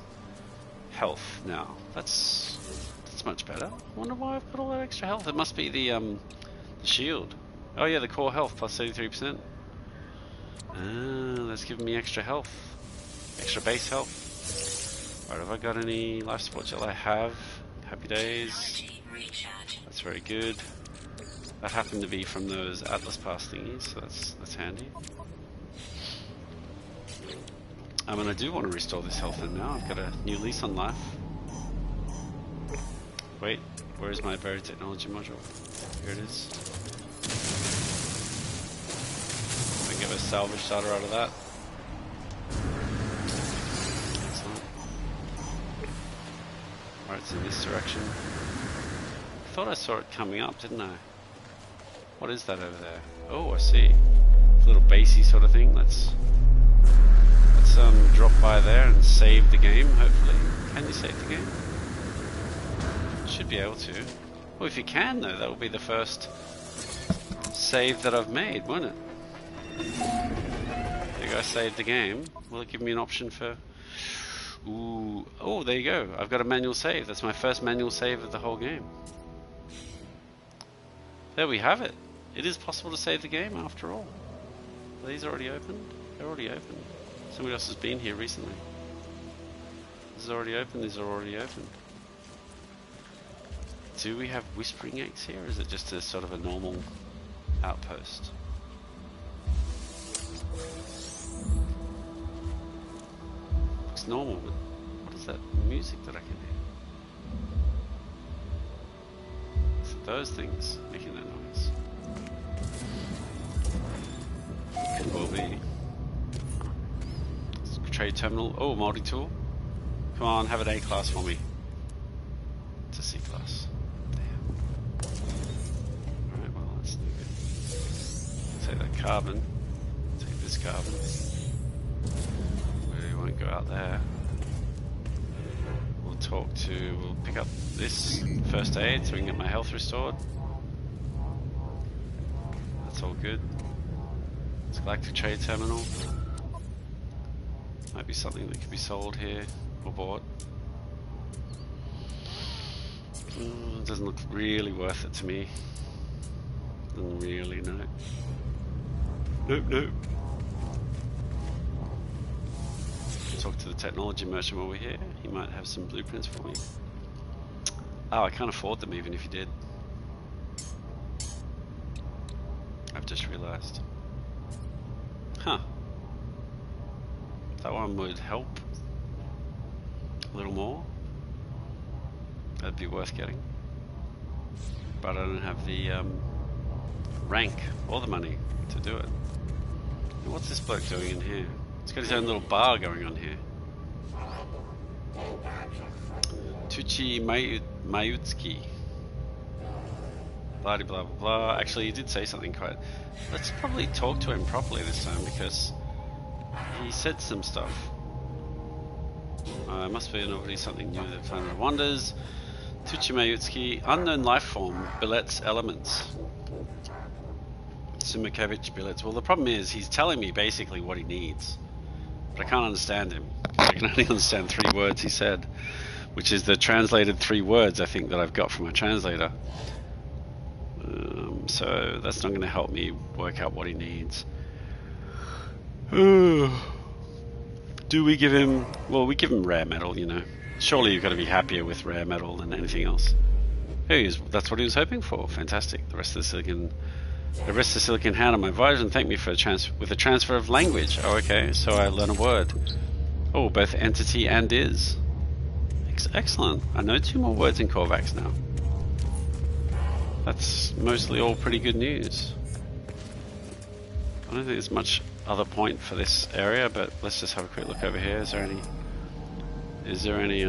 health now. That's much better. I wonder why I've got all that extra health. It must be the shield. Oh yeah, the core health plus 33%. That's giving me extra health. Extra base health. Alright, have I got any life support gel? I have. Happy days. That's very good. That happened to be from those Atlas Pass thingies, so that's handy. And I do want to restore this health in now. I've got a new lease on life. Wait, where is my buried technology module? Here it is. I can get a salvage starter out of that. Excellent. Alright, it's in this direction. I thought I saw it coming up, didn't I? What is that over there? Oh, I see. It's a little basey sort of thing. Let's drop by there and save the game, hopefully. Can you save the game? Should be able to. Well, if you can though, that will be the first save that I've made, won't it? There you go, I saved the game. Will it give me an option for... Ooh, oh, there you go. I've got a manual save. That's my first manual save of the whole game. There we have it. It is possible to save the game after all. Are these already opened? They're already open. Somebody else has been here recently. This is already open, these are already opened. Do we have whispering eggs here, or is it just a sort of a normal outpost? Looks normal, but what is that music that I can hear? Is it those things making that noise? Could well be. Trade terminal. Oh, multi-tool. Come on, have an A class for me. It's a C class. Damn. Alright, well, that's no good. Take that carbon. Take this carbon. We won't go out there. We'll pick up this first aid so we can get my health restored. That's all good. It's Galactic Trade Terminal. Might be something that could be sold here or bought. It doesn't look really worth it to me. Doesn't really, no. Nope, nope. Talk to the technology merchant while we're here. He might have some blueprints for me. Oh, I can't afford them even if he did. I've just realized. Huh. That one would help a little more. That'd be worth getting. But I don't have the rank or the money to do it. And what's this bloke doing in here? He's got his own little bar going on here. Tucci Mayutski. Blah blah blah blah. Actually, he did say something quite... Let's probably talk to him properly this time because he said some stuff. Must be nobody something new that Planet Wonders. Tucci Mayutski. Unknown life form. Billets elements. Sumakevich billets. Well, the problem is he's telling me basically what he needs. But I can't understand him. I can only understand 3 words he said, which is the translated 3 words I think that I've got from my translator. So that's not going to help me work out what he needs. Do we give him... Well, we give him rare metal, you know. Surely you've got to be happier with rare metal than anything else. That's what he was hoping for. Fantastic. The rest of the silicon hand on my visor and thank me for with a transfer of language. Oh, okay. So I learn a word. Oh, both entity and is. Excellent. I know 2 more words in Korvax now. That's mostly all pretty good news. I don't think there's much other point for this area, but let's just have a quick look over here. Is there any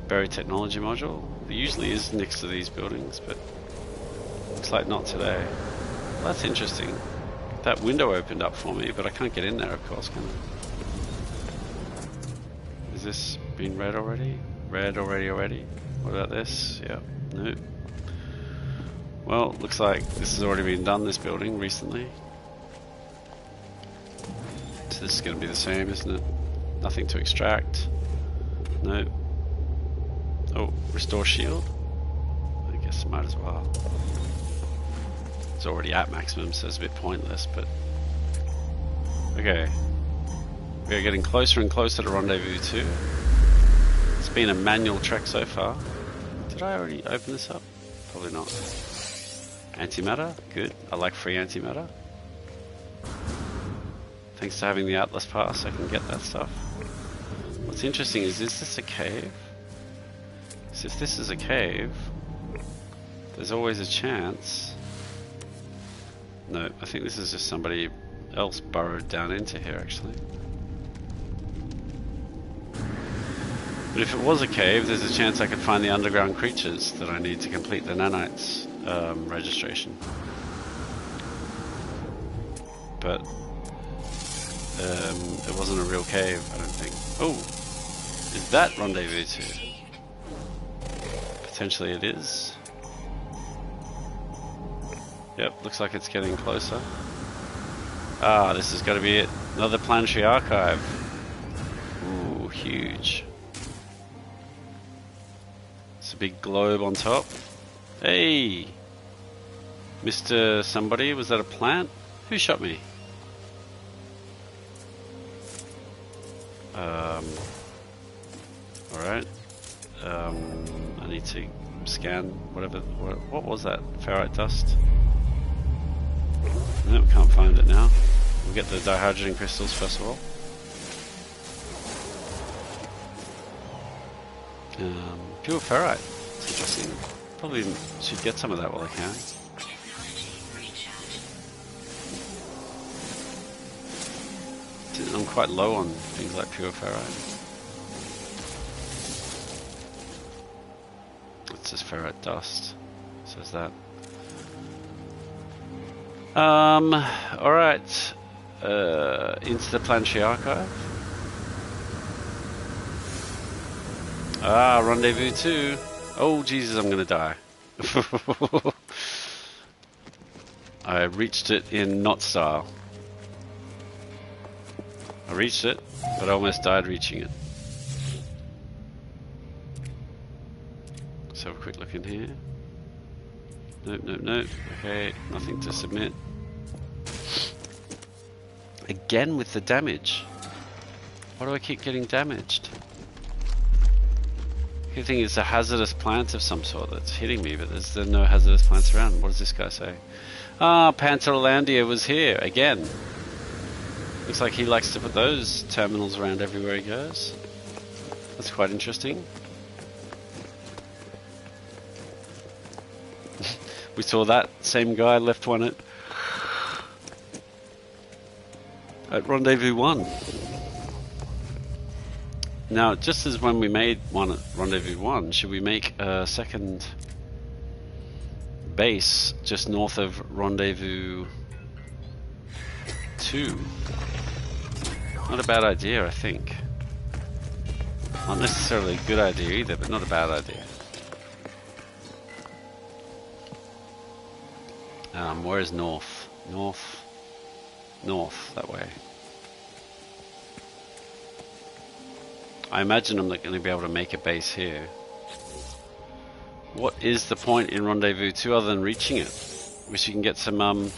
buried technology module? There usually is next to these buildings, but looks like not today. Well, that's interesting. That window opened up for me, but I can't get in there, of course, can I? Is this been read already? Read already? What about this? Yeah, no. Well, looks like this has already been done, this building, recently. So this is going to be the same, isn't it? Nothing to extract. No. Oh, restore shield? I guess might as well. It's already at maximum, so it's a bit pointless, but... Okay. We're getting closer and closer to Rendezvous 2. It's been a manual trek so far. Did I already open this up? Probably not. Antimatter, good. I like free antimatter. Thanks to having the Atlas Pass, I can get that stuff. What's interesting is this a cave? So if this is a cave, there's always a chance. No, I think this is just somebody else burrowed down into here, actually. But if it was a cave, there's a chance I could find the underground creatures that I need to complete the nanites registration. But it wasn't a real cave, I don't think. Oh, is that Rendezvous 2? Potentially it is. Yep, looks like it's getting closer. Ah, this has got to be it. Another planetary archive. Ooh, huge. It's a big globe on top. Hey! Mr. Somebody, was that a plant? Who shot me? Alright. I need to scan whatever. What was that? Ferrite dust? Nope, can't find it now. We'll get the dihydrogen crystals first of all. Pure ferrite. It's interesting. Probably should get some of that while I can. I'm quite low on things like pure ferrite. It's just ferrite dust. Says that. Alright. Into the planetary archive. Ah, Rendezvous 2. Oh, Jesus, I'm gonna die. I reached it in not style. I reached it, but I almost died reaching it. Let's have a quick look in here. Nope, nope, nope. Okay, nothing to submit. Again with the damage. Why do I keep getting damaged? The thing is a hazardous plant of some sort that's hitting me, but there's no hazardous plants around. What does this guy say? Ah, Panterolandia was here again. Looks like he likes to put those terminals around everywhere he goes. That's quite interesting. We saw that same guy left one at Rendezvous 1. Now, just as when we made one at Rendezvous 1, should we make a second base just north of Rendezvous 2? Not a bad idea, I think. Not necessarily a good idea either, but not a bad idea. Where is north? North, that way. I imagine I'm not going to be able to make a base here. What is the point in Rendezvous 2 other than reaching it? Wish you can get some,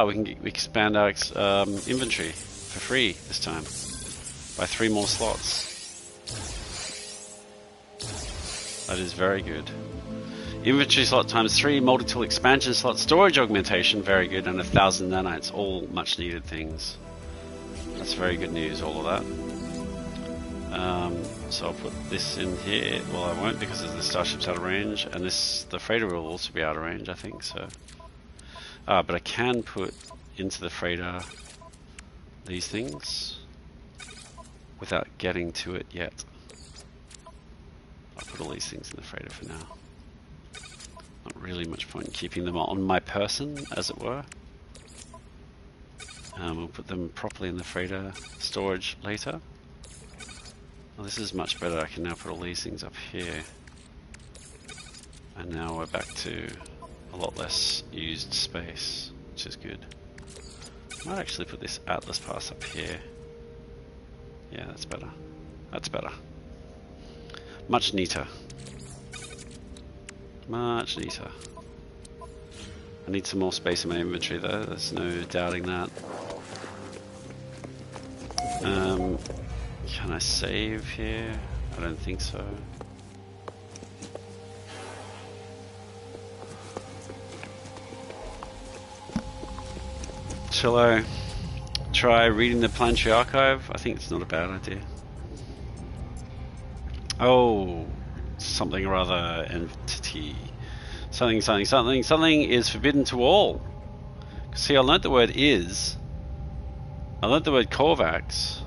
we can expand our inventory for free this time. By 3 more slots. That is very good. Inventory slot times 3, multi-tool expansion slot, storage augmentation, very good, and 1,000 nanites, all much needed things. That's very good news, all of that. So I'll put this in here. Well, I won't because the starship's out of range, and the freighter will also be out of range, I think. So, but I can put into the freighter these things without getting to it yet. I'll put all these things in the freighter for now. Not really much point in keeping them on my person, as it were. We'll put them properly in the freighter storage later. Well, this is much better. I can now put all these things up here. And now we're back to a lot less used space, which is good. I might actually put this Atlas pass up here. Yeah, that's better. That's better. Much neater. Much neater. I need some more space in my inventory though, there's no doubting that. Can I save here? I don't think so. Shall I try reading the planetary archive? I think it's not a bad idea. Oh, something or other entity. Something is forbidden to all. See, I learnt the word is. I learnt the word Korvax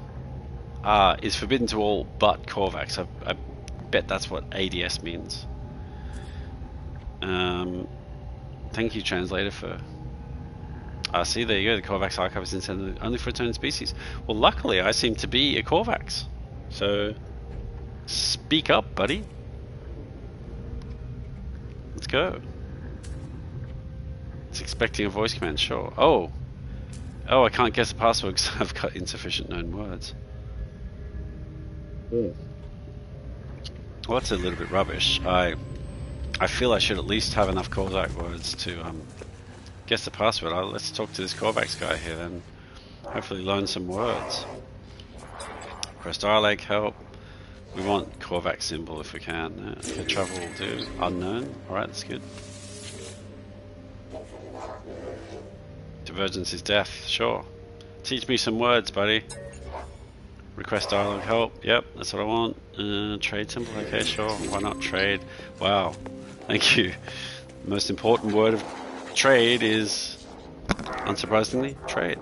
is forbidden to all but Korvax. I bet that's what ADS means. Thank you, translator, for... see, there you go. The Korvax archive is intended only for its own species. Well, luckily, I seem to be a Korvax. So, speak up, buddy. Let's go. It's expecting a voice command, sure. Oh, I can't guess the password because I've got insufficient known words. Well, that's a little bit rubbish. I feel I should at least have enough Korvax words to guess the password. Let's talk to this Korvax guy here then. Hopefully learn some words. Press dialect, help. We want Korvax symbol if we can. Okay, travel will do. Unknown. Alright, that's good. Divergence is death. Sure. Teach me some words, buddy. Request dialogue help. Yep, that's what I want. Trade symbol. Okay, sure. Why not trade? Wow. Thank you. The most important word of trade is, unsurprisingly, trade.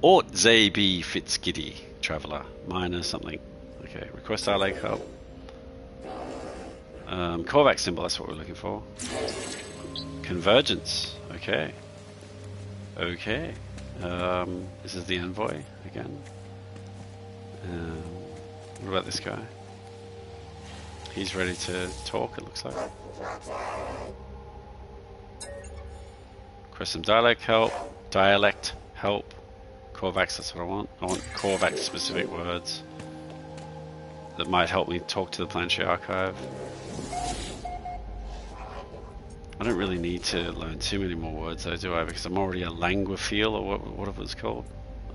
Ought they be Fitzgiddy, traveller? Minor something. Okay, request dialogue help. Korvax symbol, that's what we're looking for. Convergence. Okay. Okay. This is the envoy again. What about this guy? He's ready to talk, it looks like. Request some dialect help. Dialect help. Korvax, that's what I want. I want Korvax specific words that might help me talk to the planetary archive. I don't really need to learn too many more words though, do I? Because I'm already a languophile, or what it was called.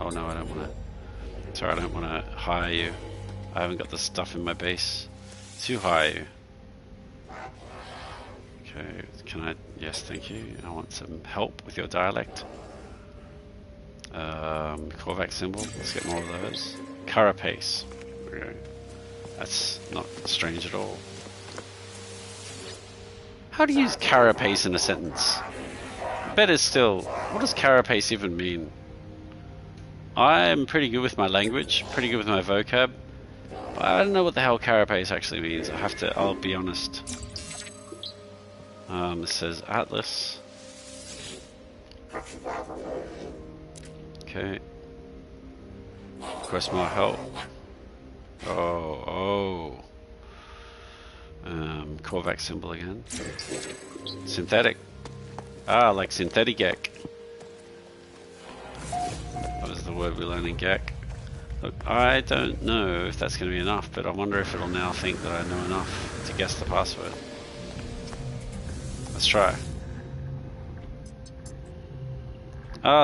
Oh no, I don't want to. Sorry, I don't want to hire you. I haven't got the stuff in my base to hire you. Okay, can I? Yes, thank you. I want some help with your dialect. Korvax symbol. Let's get more of those. Carapace. There we go. That's not strange at all. How do you use carapace in a sentence? Better still, what does carapace even mean? I'm pretty good with my language, pretty good with my vocab, but I don't know what the hell carapace actually means. I'll be honest. It says Atlas. Okay. Request more help. Korvax symbol again. Synthetic. Like synthetic gek. That was the word we learned in gek. Look, I don't know if that's going to be enough, but I wonder if it'll now think that I know enough to guess the password. Let's try.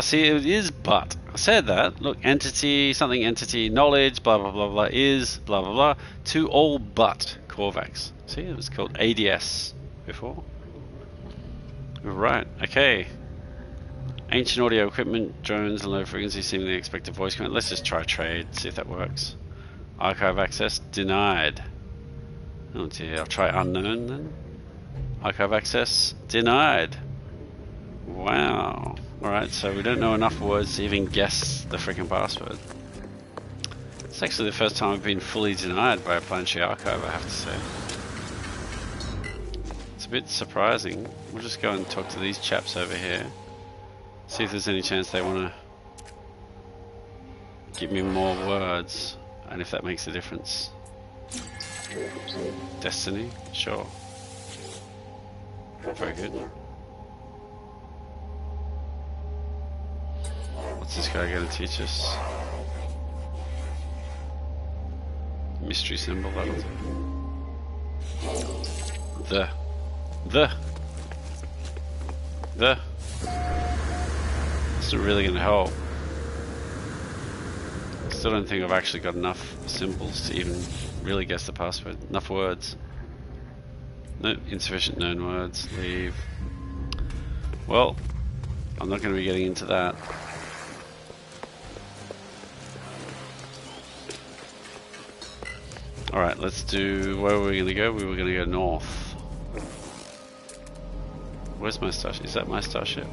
See, it is but. I said that. Look, entity, something entity, knowledge, blah blah blah blah, is, blah blah blah, to all but Korvax. See, it was called ADS before. Right, okay. Ancient audio equipment, drones, and low frequency seemingly expected voice command. Let's just try trade, see if that works. Archive access denied. Oh dear, I'll try unknown then. Archive access denied. Wow. Alright, so we don't know enough words to even guess the freaking password. It's actually the first time I've been fully denied by a planetary archive, I have to say. It's a bit surprising. We'll just go and talk to these chaps over here. See if there's any chance they want to give me more words, and if that makes a difference. Destiny? Sure. Very good. What's this guy going to teach us? Mystery symbol, that'll do. The. It's not really going to help. Still don't think I've actually got enough symbols to even really guess the password. Enough words. No, insufficient known words. Leave. Well, I'm not going to be getting into that. Alright, let's do... Where were we going to go? We were going to go north. Where's my starship? Is that my starship?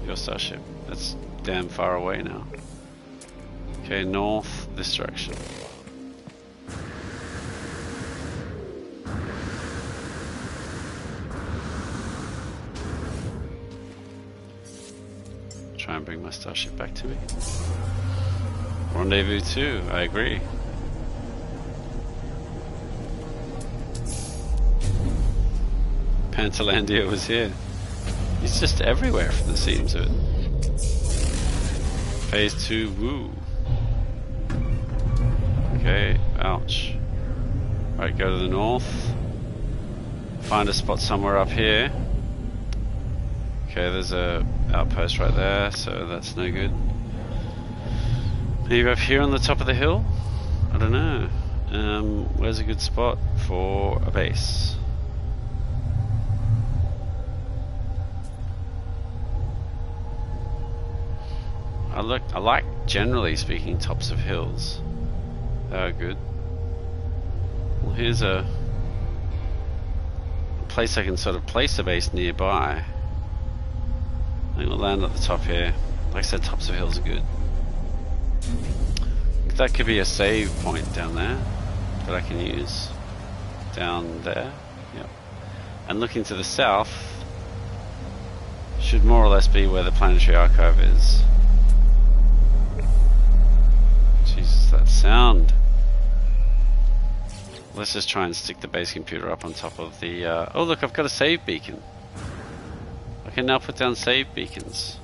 Your starship. That's damn far away now. Okay, north, this direction. Try and bring my starship back to me. Rendezvous 2, I agree. Pantalandia was here. He's just everywhere from the seams of it. Phase 2, woo. Okay, ouch. Right, go to the north. Find a spot somewhere up here. Okay, there's a outpost right there, so that's no good. Maybe up here on the top of the hill? I don't know. Where's a good spot for a base? I like, generally speaking, tops of hills. They are good. Well, here's a place I can sort of place a base nearby. I think we'll land at the top here. Like I said, tops of hills are good. That could be a save point down there that I can use. Down there. Yep. And looking to the south should more or less be where the planetary archive is. Jesus, that sound. Let's just try and stick the base computer up on top of the... oh look, I've got a save beacon. I can now put down save beacons.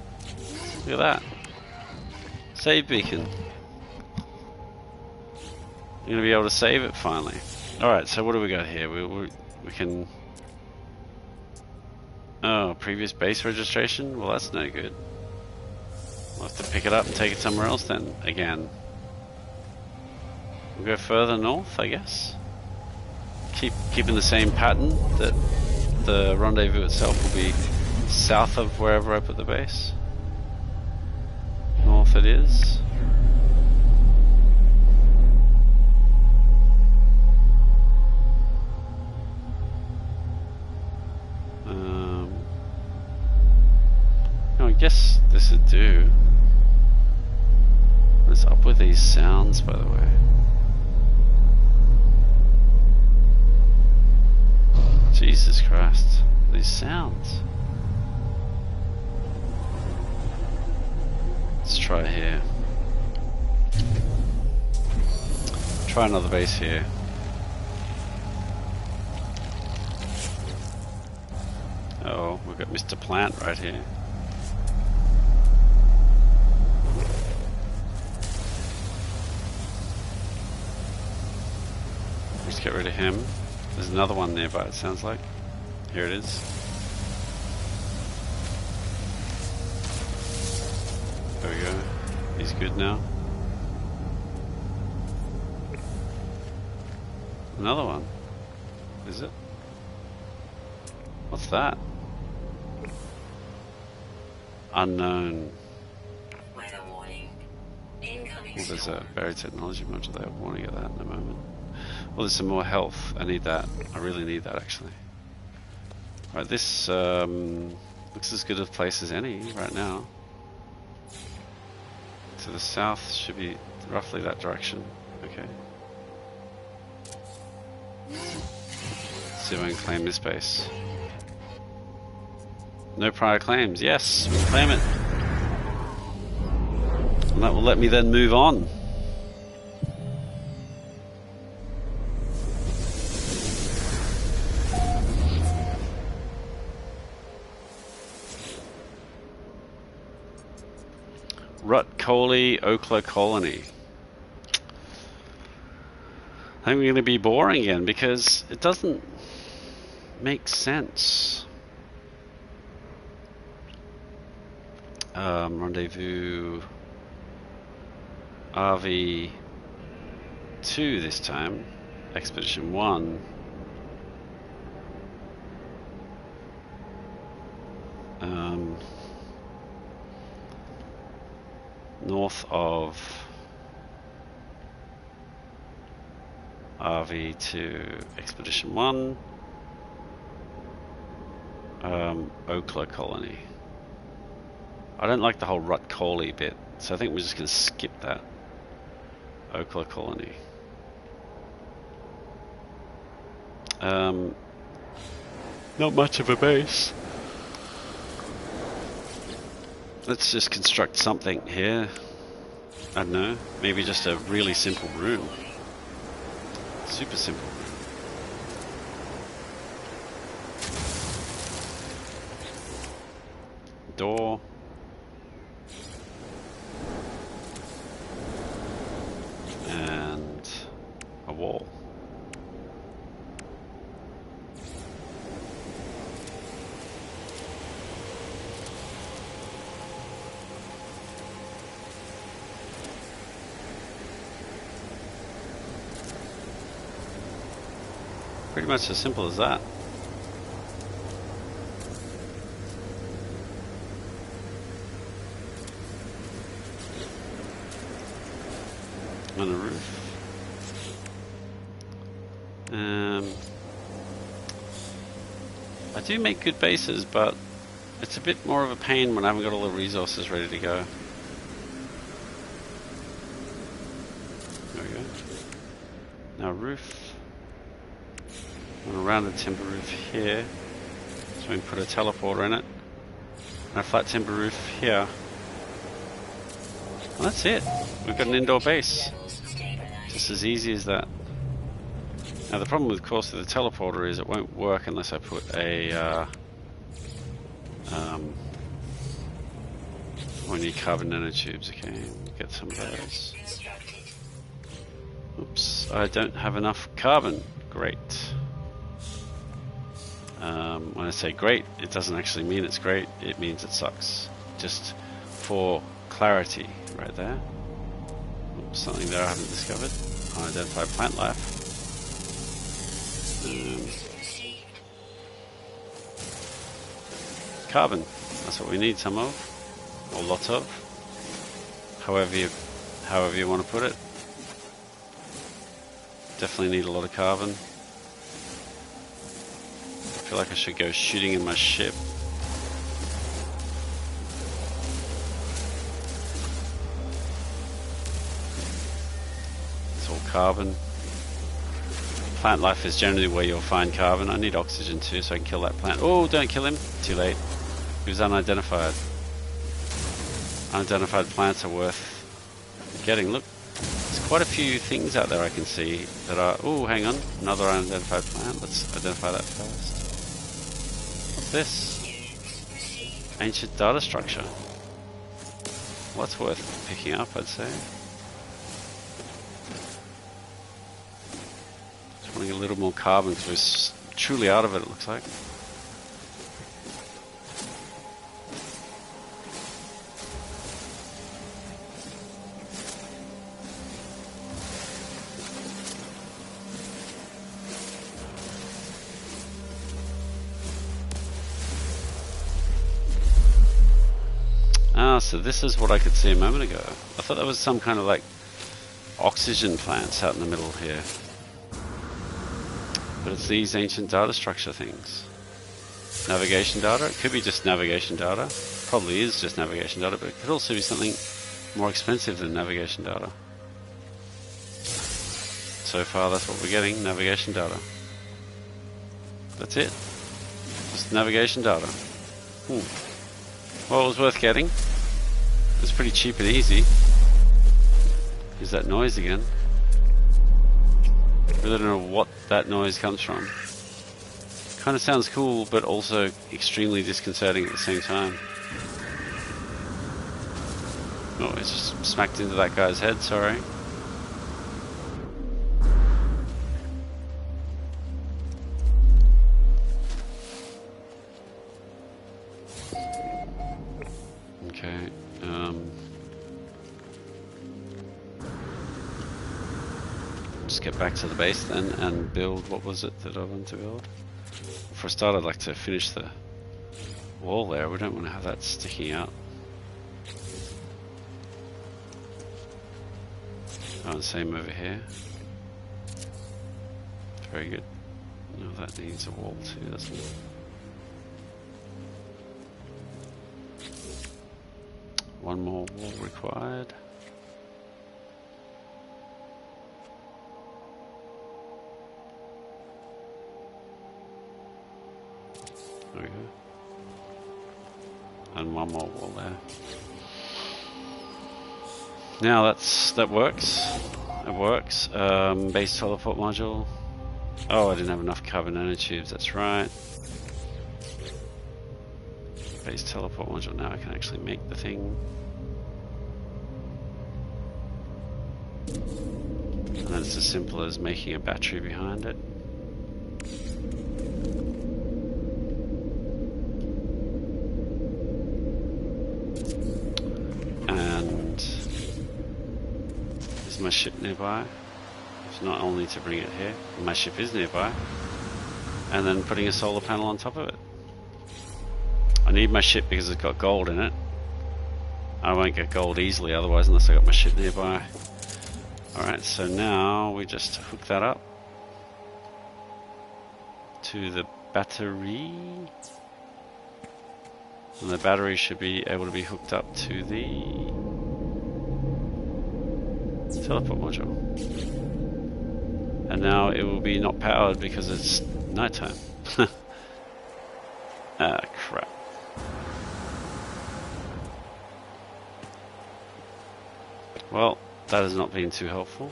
Look at that. Save beacon. I'm going to be able to save it finally. Alright, so what do we got here? We can... Oh, previous base registration? Well, that's no good. We'll have to pick it up and take it somewhere else then, again. We'll go further north, I guess. Keeping the same pattern, that the rendezvous itself will be south of wherever I put the base. North it is. I guess this would do. What's up with these sounds, by the way? Jesus Christ, these sounds. Let's try here. Try another base here. Oh, we've got Mr. Plant right here. Let's get rid of him. There's another one nearby, it sounds like. Here it is. There we go. He's good now. Another one. Is it? What's that? Unknown. Well, there's a buried technology module there. I want to get that in a moment. Well, there's some more health. I need that. I really need that, actually. Right, this looks as good a place as any right now. To the south should be roughly that direction. Okay. Let's see if I can claim this base. No prior claims. Yes, we'll claim it. And that will let me then move on. Rut-Coley Okla Colony. I think we're going to be boring again because it doesn't make sense. Rendezvous RV2 this time. Expedition 1. North of RV2 Expedition 1, Okla Colony. I don't like the whole Rut-Coley bit, so I think we're just going to skip that. Okla Colony. Not much of a base. Let's just construct something here. I don't know, maybe just a really simple room. Super simple room. Door. And a wall. Pretty much as simple as that. On a roof. I do make good bases, but it's a bit more of a pain when I haven't got all the resources ready to go. There we go. Now roof. And around the timber roof here, so we can put a teleporter in it, and a flat timber roof here. Well, that's it. We've got an indoor base. Just as easy as that. Now the problem, of course, with the teleporter is it won't work unless I put a we need carbon nanotubes. Okay, get some of those. Oops, I don't have enough carbon. Great. When I say great, it doesn't actually mean it's great, it means it sucks. Just for clarity, right there. Oops, something there I haven't discovered. Unidentified plant life. Carbon, that's what we need some of, or lot of. However you want to put it. Definitely need a lot of carbon. I feel like I should go shooting in my ship. It's all carbon. Plant life is generally where you'll find carbon. I need oxygen too, so I can kill that plant. Oh, don't kill him. Too late. He was unidentified. Unidentified plants are worth getting. Look, there's quite a few things out there I can see that are... Oh, hang on. Another unidentified plant. Let's identify that first. What's this? Ancient data structure. What's worth picking up, I'd say. Just want to get a little more carbon because we're truly out of it, it looks like. So this is what I could see a moment ago. I thought that was some kind of like oxygen plants out in the middle here. But it's these ancient data structure things. Navigation data, it could be just navigation data. Probably is just navigation data, but it could also be something more expensive than navigation data. So far that's what we're getting, navigation data. That's it. Just navigation data. Well, it was worth getting. It's pretty cheap and easy. Here's that noise again. Really don't know what that noise comes from. Kind of sounds cool, but also extremely disconcerting at the same time. Oh, it's just smacked into that guy's head, sorry. Okay, just get back to the base then and build, what was it that I wanted to build? For a start, I'd like to finish the wall there. We don't want to have that sticking out. Oh, and same over here. Very good. No, that needs a wall too, doesn't it? One more wall required. There we go. And one more wall there. Now that works. It works. Base teleport module. Oh, I didn't have enough carbon nanotubes, that's right. Base teleport module, now I can actually make the thing. And then it's as simple as making a battery behind it. And is my ship nearby? It's not only to bring it here, my ship is nearby. And then putting a solar panel on top of it. I need my ship because it's got gold in it. I won't get gold easily otherwise unless I got my ship nearby. Alright, so now we just hook that up to the battery. And the battery should be able to be hooked up to the teleport module. And now it will be not powered because it's nighttime. Ah, crap. Well, that has not been too helpful.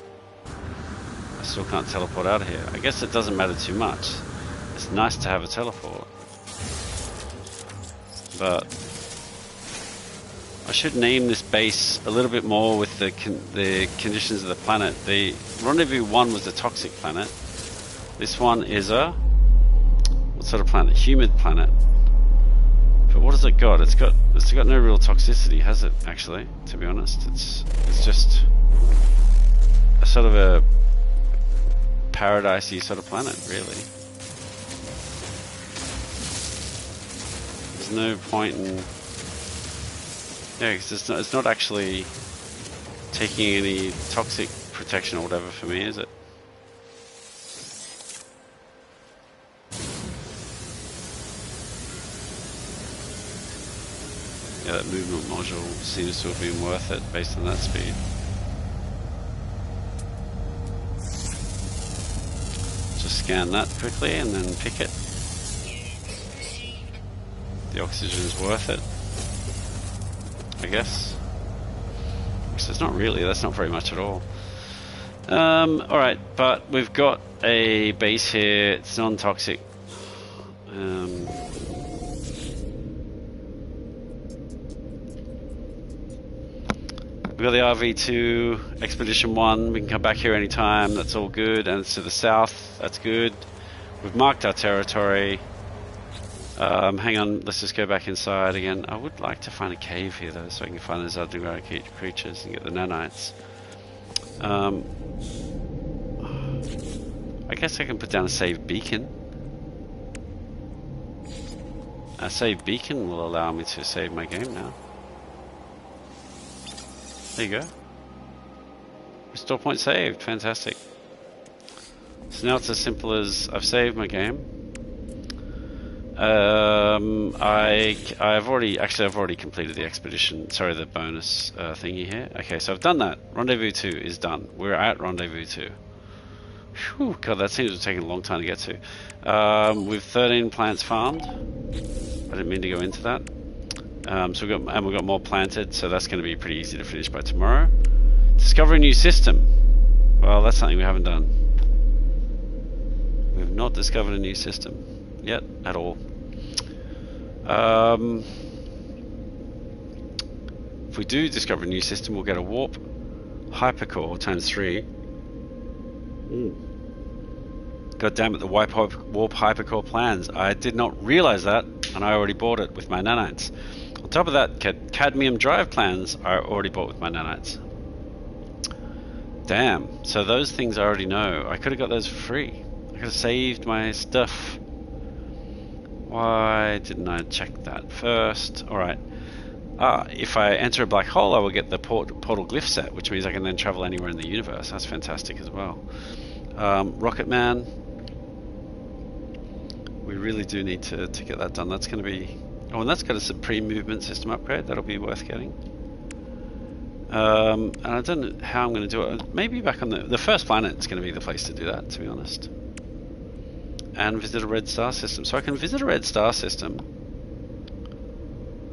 I still can't teleport out of here. I guess it doesn't matter too much. It's nice to have a teleport. But I should name this base a little bit more with the conditions of the planet. The Rendezvous 1 was a toxic planet. This one is a... what sort of planet? Humid planet. But what has it got? It's got no real toxicity, has it? Actually, to be honest, it's just a sort of a paradisey sort of planet, really. There's no point in, yeah, because it's not actually taking any toxic protection or whatever for me, is it? Yeah, that movement module seems to have been worth it based on that speed. Just scan that quickly and then pick it. The oxygen is worth it, I guess. So it's not really, that's not very much at all. Alright, but we've got a base here, it's non-toxic. We've got the RV2, Expedition 1, we can come back here anytime, that's all good, and it's to the south, that's good. We've marked our territory. Hang on, let's just go back inside again. I would like to find a cave here though, so I can find those underground creatures and get the nanites. I guess I can put down a save beacon. A save beacon will allow me to save my game now. There you go. Store point saved. Fantastic. So now it's as simple as I've saved my game. I've already completed the expedition. Sorry, the bonus thingy here. Okay, so I've done that. Rendezvous 2 is done. We're at Rendezvous 2. Whew, God, that seems to have taken a long time to get to. We've 13 plants farmed. I didn't mean to go into that. So we've got more planted, so that's going to be pretty easy to finish by tomorrow. Discover a new system. Well, that's something we haven't done. We've not discovered a new system yet at all. If we do discover a new system, we'll get a warp hypercore times 3. God damn it, the warp hypercore plans. I did not realize that, and I already bought it with my nanites. On top of that, cadmium drive plans I already bought with my nanites. Damn, so those things I already know. I could have got those for free. I could have saved my stuff. Why didn't I check that first? Alright. If I enter a black hole, I will get the portal glyph set, which means I can then travel anywhere in the universe. That's fantastic as well. Rocket Man. We really do need to get that done. That's going to be... Oh, and that's got a Supreme Movement System upgrade. That'll be worth getting. And I don't know how I'm going to do it. Maybe back on the first planet is going to be the place to do that, to be honest. And visit a red star system. So I can visit a red star system.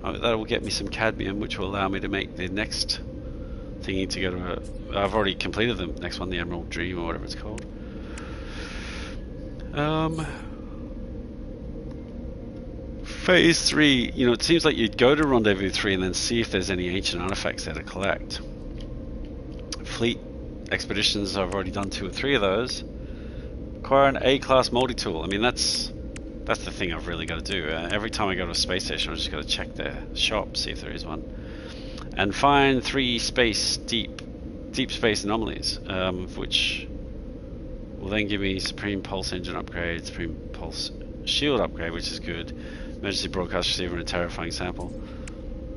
Oh, that will get me some cadmium, which will allow me to make the next thingy to go to I've already completed the next one, the Emerald Dream or whatever it's called. Phase 3, you know, it seems like you'd go to Rendezvous 3 and then see if there's any ancient artifacts there to collect. Fleet expeditions, I've already done 2 or 3 of those. Acquire an A-class multi-tool. I mean, that's the thing I've really got to do. Every time I go to a space station, I've just got to check their shop, see if there is one. And find 3 deep space anomalies, which will then give me Supreme Pulse Engine upgrade, Supreme Pulse Shield upgrade, which is good. Emergency broadcast receiver and a terrifying sample.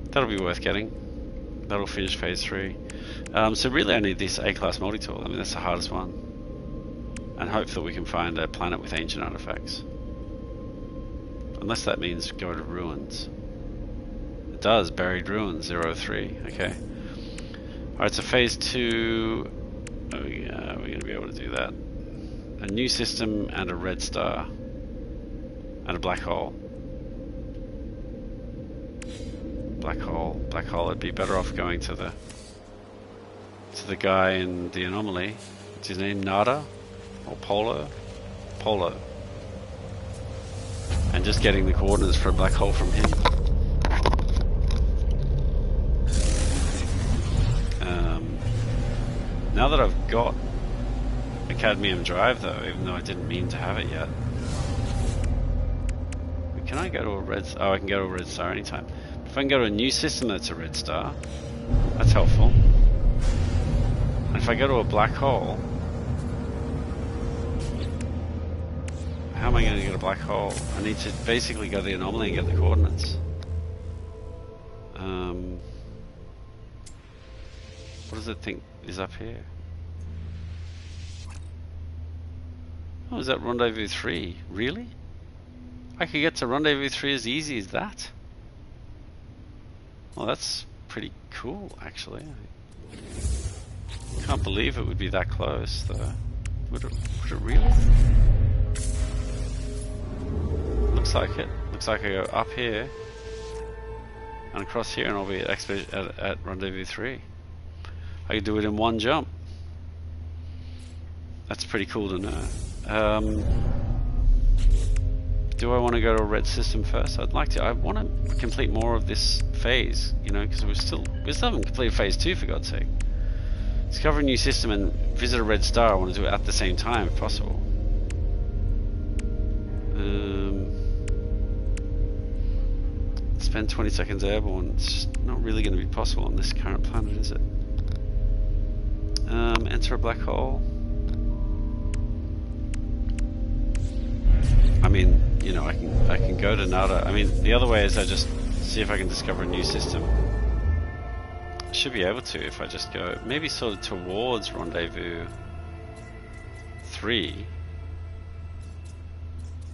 That'll be worth getting. That'll finish phase 3. So really I need this A-class multi-tool. I mean, that's the hardest one. And hope that we can find a planet with ancient artifacts. Unless that means go to ruins. It does, buried ruins, 03. Okay. Alright, so phase 2. Oh yeah, we're going to be able to do that. A new system and a red star. And a black hole. Black hole, it'd be better off going to the guy in the anomaly. What's his name? Nada? Or Polo? Polo. And just getting the coordinates for a black hole from him. Now that I've got a cadmium drive though, even though I didn't mean to have it yet. Can I go to a red star? Oh, I can go to a red star anytime. If I can go to a new system that's a red star, that's helpful. And if I go to a black hole, how am I going to get a black hole? I need to basically go to the anomaly and get the coordinates. What does it think is up here? Oh, is that Rendezvous 3? Really? I could get to Rendezvous 3 as easy as that? Well, that's pretty cool, actually. Can't believe it would be that close, though. Would it really? Looks like it. Looks like I go up here and across here, and I'll be at Rendezvous 3. I could do it in one jump. That's pretty cool to know. Do I want to go to a red system first? I'd like to. I want to complete more of this phase, you know, because we still haven't completed phase 2 for God's sake. Discover a new system and visit a red star. I want to do it at the same time if possible. Spend 20 seconds airborne. It's not really going to be possible on this current planet, is it? Enter a black hole. I mean, you know, I can go to Nada. I mean, the other way is I just see if I can discover a new system. I should be able to if I just go maybe sort of towards rendezvous 3,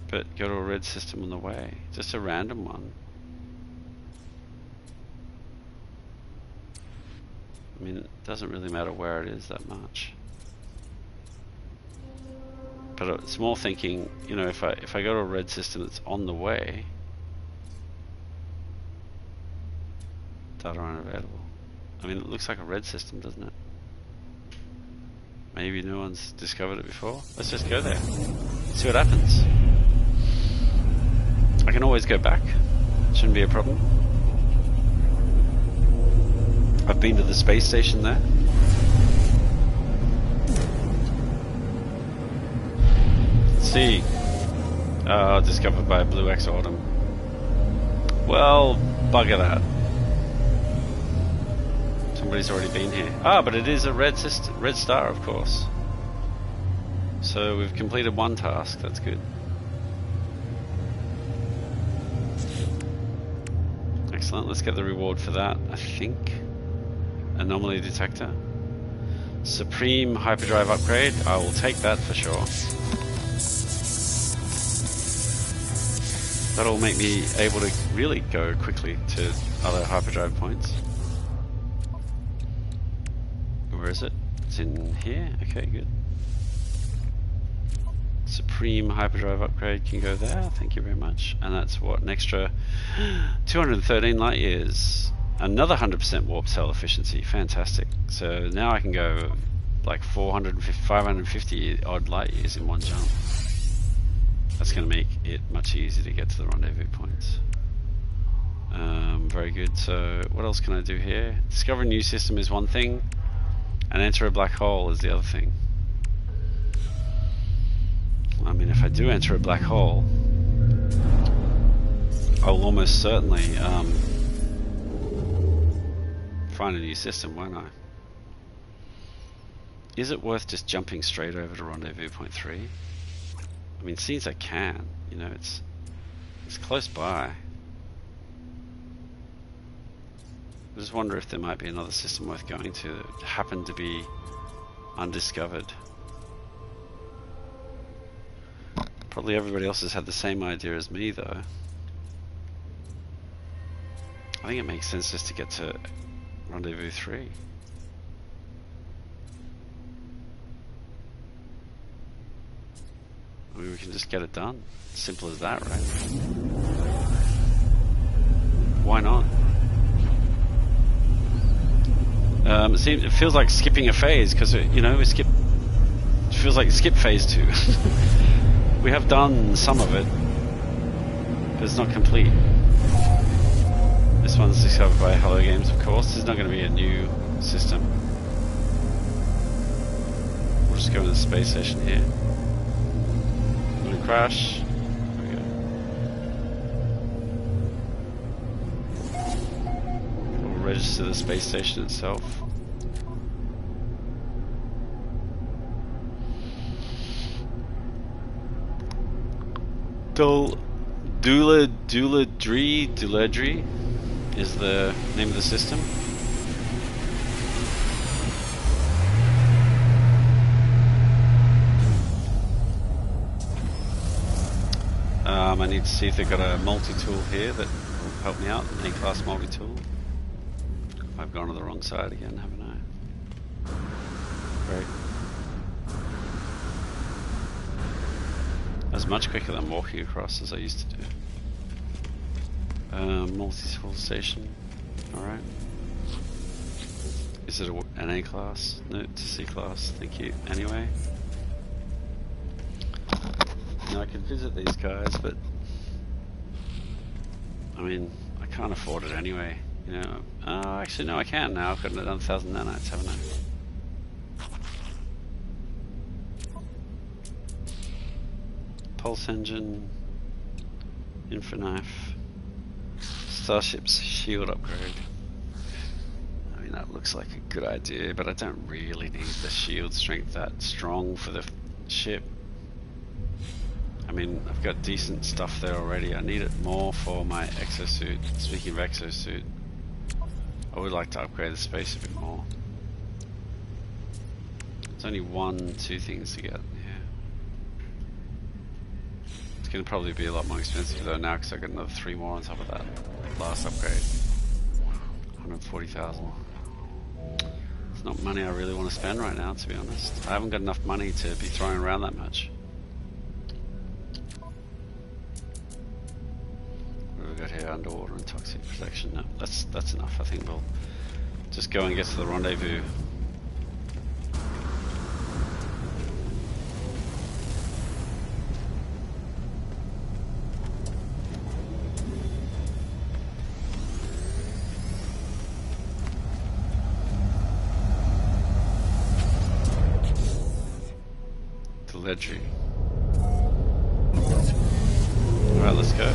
but go to a red system on the way. Just a random one. I mean, it doesn't really matter where it is that much. But it's more thinking, you know, if I go to a red system that's on the way, data unavailable. I mean, it looks like a red system, doesn't it? Maybe no one's discovered it before. Let's just go there. See what happens. I can always go back. Shouldn't be a problem. I've been to the space station there. See. Discovered by a blue X Autumn. Well, bugger that. Somebody's already been here. Ah, but it is a red star, of course. So we've completed one task. That's good. Excellent. Let's get the reward for that, I think. Anomaly detector. Supreme hyperdrive upgrade. I will take that for sure. That'll make me able to really go quickly to other hyperdrive points. Where is it? It's in here? Okay, good. Supreme hyperdrive upgrade can go there, thank you very much. And that's what, an extra 213 light years. Another 100% warp cell efficiency, fantastic. So now I can go like 550 odd light years in one jump. That's going to make it much easier to get to the rendezvous points. Very good. So what else can I do here? Discover a new system is one thing, and enter a black hole is the other thing. I mean, if I do enter a black hole, I'll almost certainly find a new system, won't I? Is it worth just jumping straight over to rendezvous point 3? I mean, since I can, you know, it's close by. I just wonder if there might be another system worth going to that happened to be undiscovered. Probably everybody else has had the same idea as me, though. I think it makes sense just to get to rendezvous 3. I mean, we can just get it done. Simple as that, right? Why not? It feels like skipping a phase because, you know, it feels like skip phase 2. We have done some of it, but it's not complete. This one's discovered by Hello Games, of course. This is not going to be a new system. We'll just go to the space station here. Blue crash. There we go. We'll register the space station itself. Douledry is the name of the system. I need to see if they've got a multi-tool here that will help me out, an A-class multi-tool. I've gone to the wrong side again, haven't I? Great. That's much quicker than walking across as I used to do. Multi-tool station, alright. Is it an A-class? No, it's a C-class, thank you. Anyway. Now I could visit these guys, but I mean, I can't afford it anyway, you know. Actually no, I can now. I've got another 1,000 nanites, haven't I? Pulse engine, Infinite, Starship's shield upgrade. I mean, that looks like a good idea, but I don't really need the shield strength that strong for the ship. I mean, I've got decent stuff there already. I need it more for my exosuit. Speaking of exosuit, I would like to upgrade the space a bit more. There's only 2 things to get here. It's going to probably be a lot more expensive though now because I got another 3 more on top of that last upgrade. 140,000. It's not money I really want to spend right now, to be honest. I haven't got enough money to be throwing around that much. What have we got here? Underwater and toxic protection. No, that's enough. I think we'll just go and get to the rendezvous. Ledry. Alright, let's go.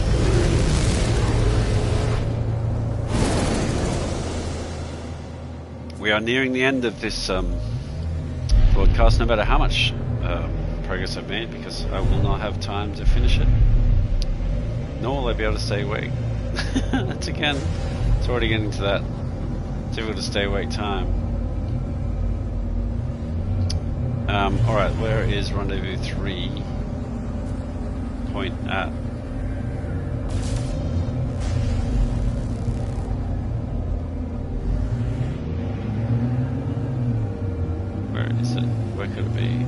We are nearing the end of this broadcast, no matter how much progress I've made, because I will not have time to finish it. Nor will I be able to stay awake. That's again, it's already getting to that difficult to stay awake time. Alright, where is rendezvous 3 point at? Where is it? Where could it be?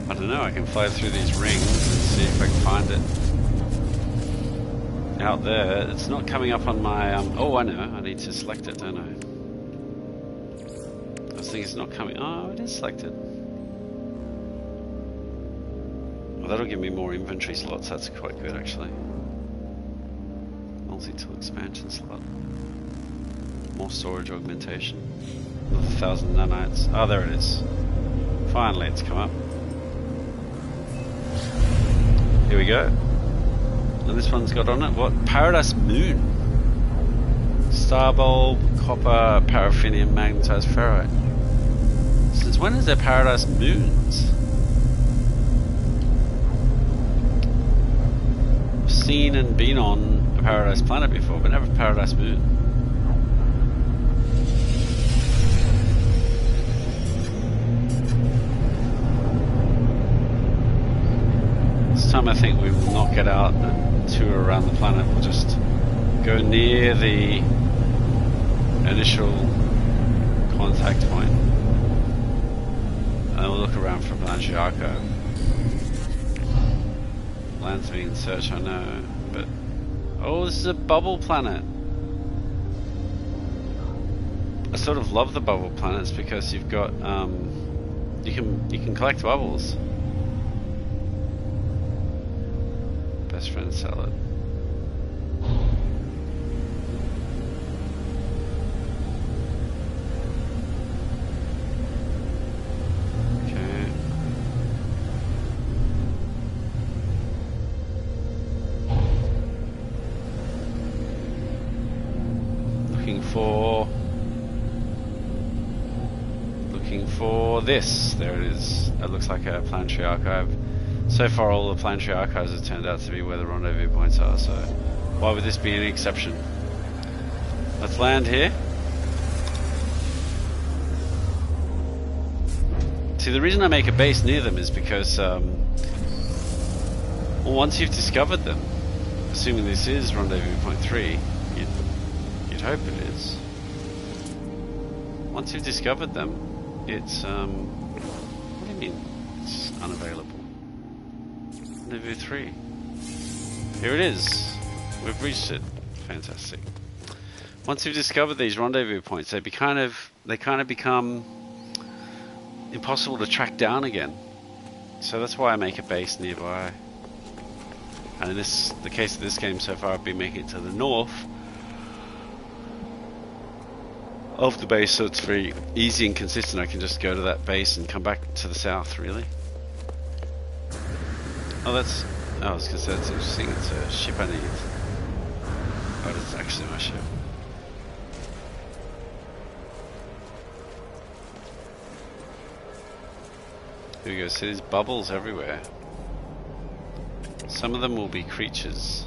I don't know, I can fly through these rings and see if I can find it. Out there, it's not coming up on my, oh I know, I need to select it, don't I? I was thinking it's not coming, oh it is selected. Well, that'll give me more inventory slots, that's quite good actually. Multi-tool expansion slot. More storage augmentation. Another 1,000 nanites. Oh there it is. Finally it's come up. Here we go. And this one's got on it, what? Paradise Moon. Star bulb, copper, paraffinium, magnetized ferrite. Since when is there Paradise Moons? I've seen and been on a Paradise Planet before, but never Paradise Moon. This time I think we will not get out and tour around the planet. We'll just go near the initial contact point and then we'll look around for Blanchiarco. Lands me in search, I know, but oh, this is a bubble planet. I sort of love the bubble planets because you've got you can collect bubbles. Best friend salad. Okay. Looking for this. There it is. That looks like a planetary archive. So far all the planetary archives have turned out to be where the rendezvous points are, so why would this be any exception? Let's land here. See, the reason I make a base near them is because well, once you've discovered them, assuming this is rendezvous point 3, you'd hope it is. Once you've discovered them, it's what do you mean it's unavailable? Rendezvous 3. Here it is. We've reached it. Fantastic. Once you've discovered these rendezvous points, they kind of become impossible to track down again. So that's why I make a base nearby. And in the case of this game so far, I've been making it to the north of the base, so it's very easy and consistent. I can just go to that base and come back to the south, really. Oh, that's... Oh, I was going to say, that's interesting. It's a ship I need. Oh, it's actually my ship. Here we go, see these bubbles everywhere. Some of them will be creatures.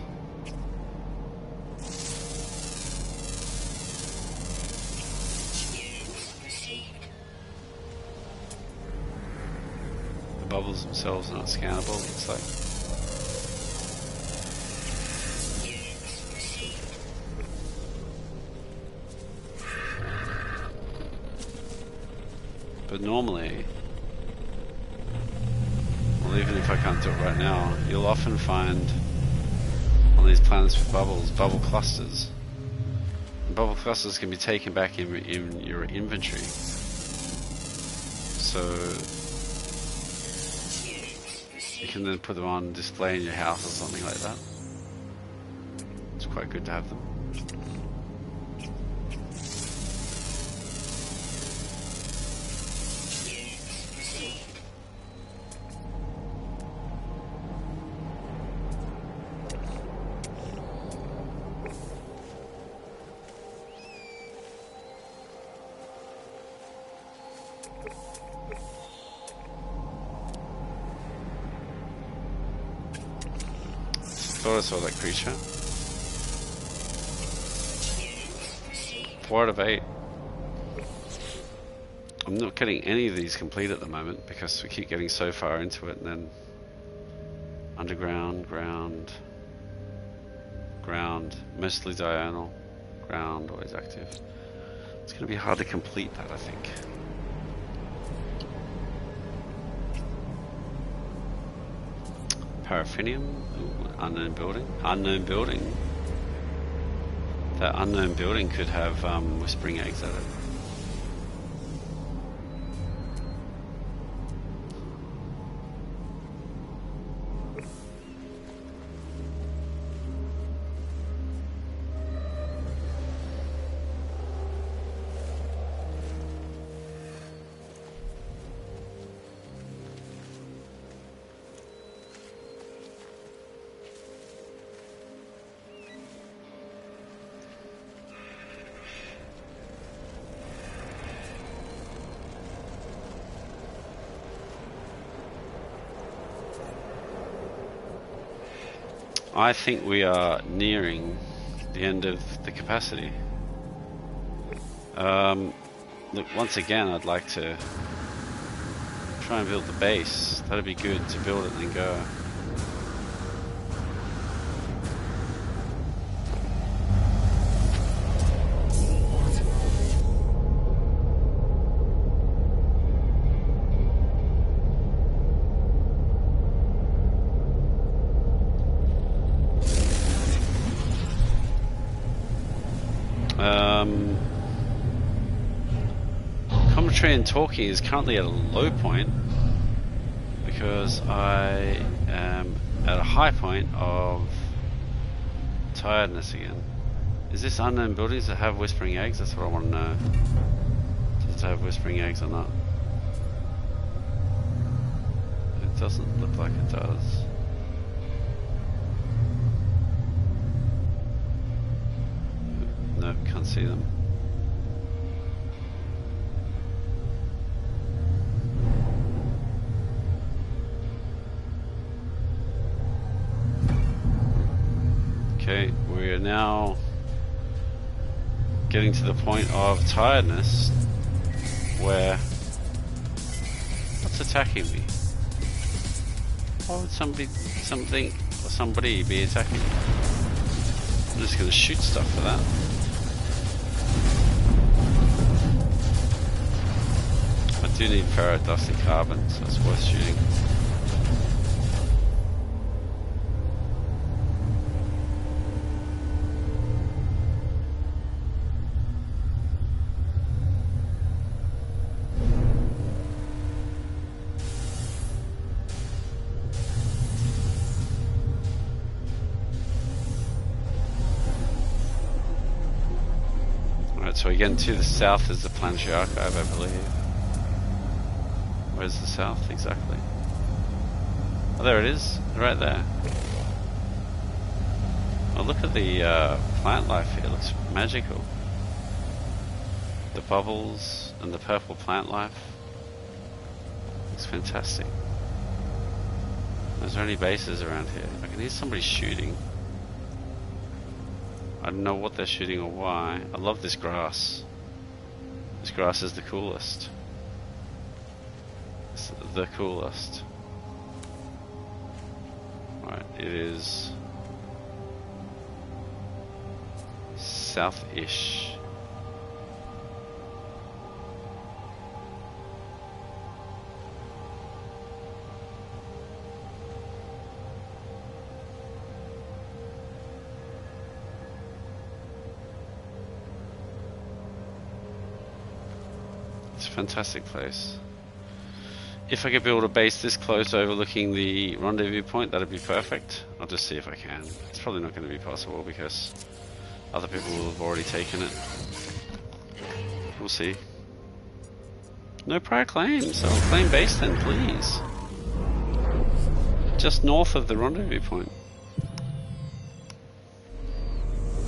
The bubbles themselves are not scannable, it looks like. But normally, well, even if I can't do it right now, you'll often find on these planets with bubbles, bubble clusters. And bubble clusters can be taken back in your inventory. So you can then put them on display in your house or something like that. It's quite good to have them. Thought I saw that creature. 4 out of 8. I'm not getting any of these complete at the moment because we keep getting so far into it, and then underground, ground, ground, mostly diurnal, ground, always active. It's going to be hard to complete that, I think. Paraffinium, ooh, unknown building. Unknown building. That unknown building could have whispering eggs at it. I think we are nearing the end of the capacity. Look, once again, I'd like to try and build the base. That'd be good to build it and then go. Commentary and talking is currently at a low point because I am at a high point of tiredness again. Is this unknown buildings that have whispering eggs? That's what I want to know. Does it have whispering eggs or not? It doesn't look like it does. Nope, can't see them. Okay, we are now getting to the point of tiredness where what's attacking me? Why would somebody be attacking me? I'm just gonna shoot stuff for that. I do need ferrodust and carbon, so it's worth shooting. So again, to the south is the planetary archive, I believe. Where's the south exactly? Oh, there it is, right there. Oh, look at the plant life here, it looks magical. The bubbles and the purple plant life. It's fantastic. Is there any bases around here? I can hear somebody shooting. I don't know what they're shooting or why. I love this grass. This grass is the coolest. It's the coolest. Right, it is south-ish. It's a fantastic place. If I could build a base this close overlooking the rendezvous point, that'd be perfect. I'll just see if I can. It's probably not going to be possible because other people will have already taken it. We'll see. No prior claims. I'll claim base then, please. Just north of the rendezvous point.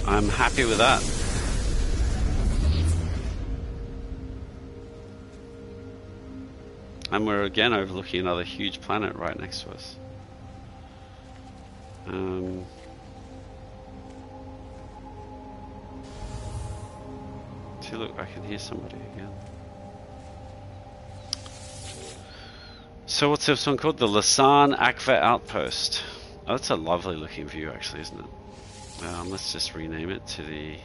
I'm happy with that. And we're again overlooking another huge planet right next to us. See, look, I can hear somebody again. So what's this one called? The Lasan Akva Outpost. Oh, that's a lovely looking view actually, isn't it? Let's just rename it to the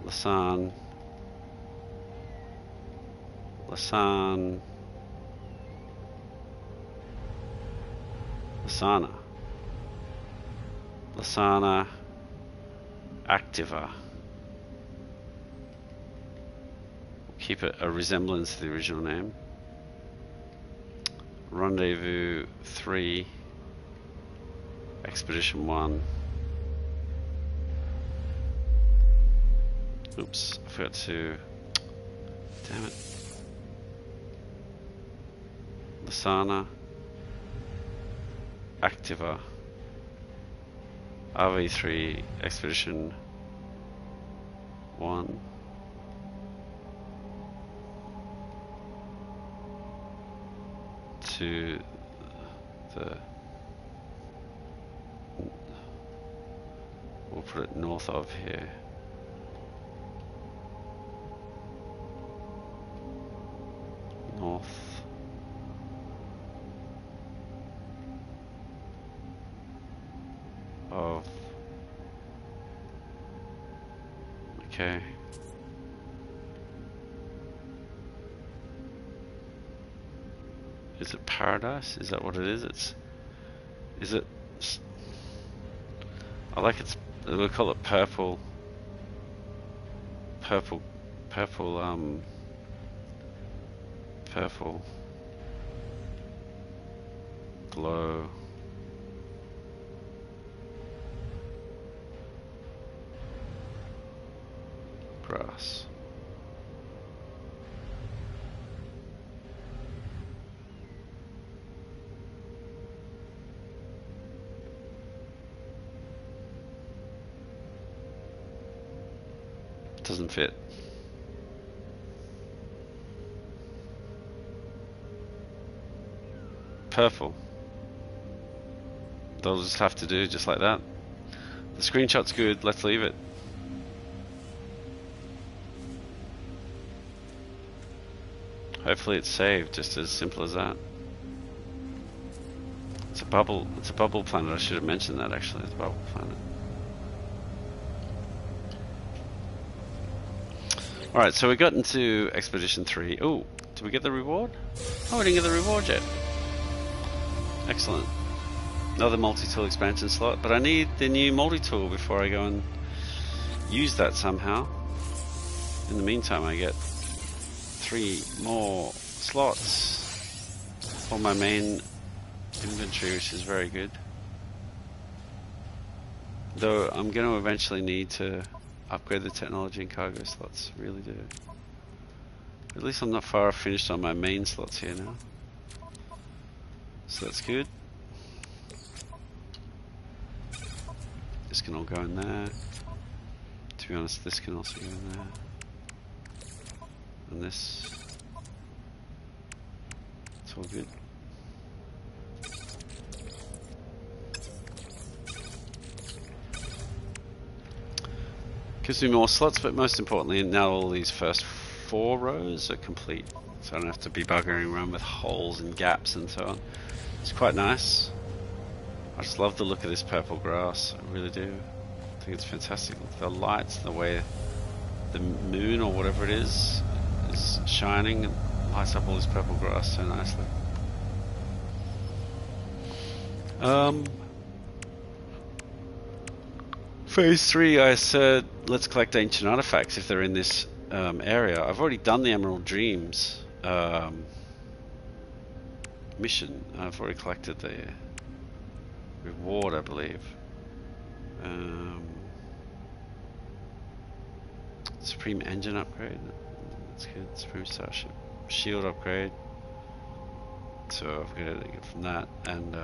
Lasana Activa. Keep it a resemblance to the original name. Rendezvous 3, Expedition 1. Oops, I forgot to. Damn it. Lasana Activa RV3 Expedition 1. To the, we'll put it north of here. North of, okay. Is it paradise? Is that what it is? Is it, I like it's, we'll call it purple glow grass. Doesn't fit. Purple. They'll just have to do just like that. The screenshot's good, let's leave it. Hopefully it's saved, just as simple as that. It's a bubble planet, I should have mentioned that actually, it's a bubble planet. Alright, so we got into Expedition 3. Oh, did we get the reward? Oh, we didn't get the reward yet. Excellent. Another multi-tool expansion slot, but I need the new multi-tool before I go and use that somehow. In the meantime, I get 3 more slots for my main inventory, which is very good. Though I'm going to eventually need to upgrade the technology and cargo slots, really do. At least I'm not far finished on my main slots here now. So that's good. This can all go in there. To be honest, this can also go in there. And this. It's all good. Gives me more slots, but most importantly, now all these first 4 rows are complete. So I don't have to be buggering around with holes and gaps and so on. It's quite nice. I just love the look of this purple grass, I really do. I think it's fantastic. The lights, the way the moon or whatever it is shining and lights up all this purple grass so nicely. Phase 3, I said, let's collect ancient artifacts if they're in this area. I've already done the Emerald Dreams mission. I've already collected the reward, I believe. Supreme Engine upgrade. That's good. Supreme Starship Shield upgrade. So I've got to get from that. And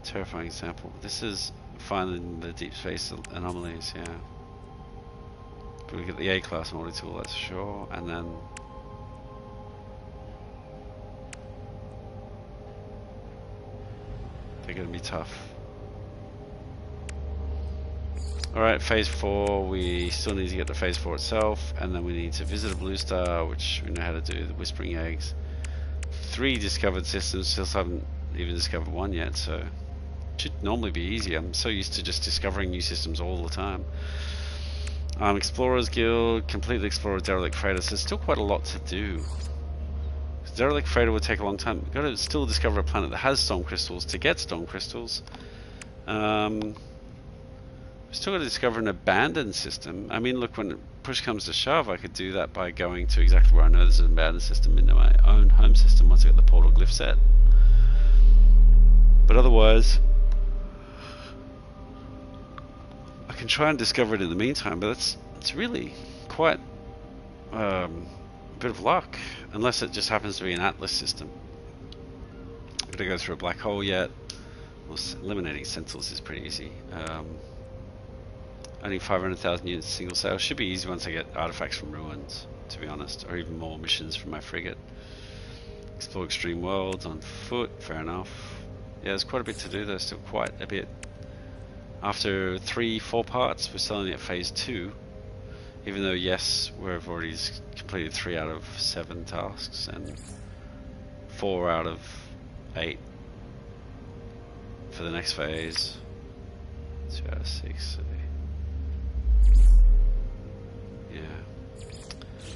terrifying example. This is finding the deep space anomalies, yeah. But we get the A-class multi-tool, that's for sure. And then they're going to be tough. Alright, phase 4, we still need to get to phase 4 itself, and then we need to visit a blue star, which we know how to do, the Whispering Eggs. 3 discovered systems, still haven't even discovered 1 yet, so it should normally be easy. I'm so used to just discovering new systems all the time. Explorers Guild, complete the Explorer Derelict Freighter, so there's still quite a lot to do. Derelict Freighter would take a long time. We've got to still discover a planet that has storm crystals to get storm crystals. We've still got to discover an abandoned system. I mean, look, when push comes to shove, I could do that by going to exactly where I know there's an abandoned system into my own home system once I get the portal glyph set. But otherwise, I can try and discover it in the meantime, but it's really quite a bit of luck, unless it just happens to be an Atlas system. I've got to go through a black hole yet. Well, eliminating Sentinels is pretty easy. Only 500,000 units single sale. Should be easy once I get artifacts from ruins, to be honest, or even more missions from my frigate. Explore extreme worlds on foot, fair enough. Yeah, there's quite a bit to do. There's still quite a bit. After 3-4 parts, we're still only at phase 2. Even though, yes, we've already completed 3 out of 7 tasks and 4 out of 8 for the next phase. 2 out of 6. Yeah,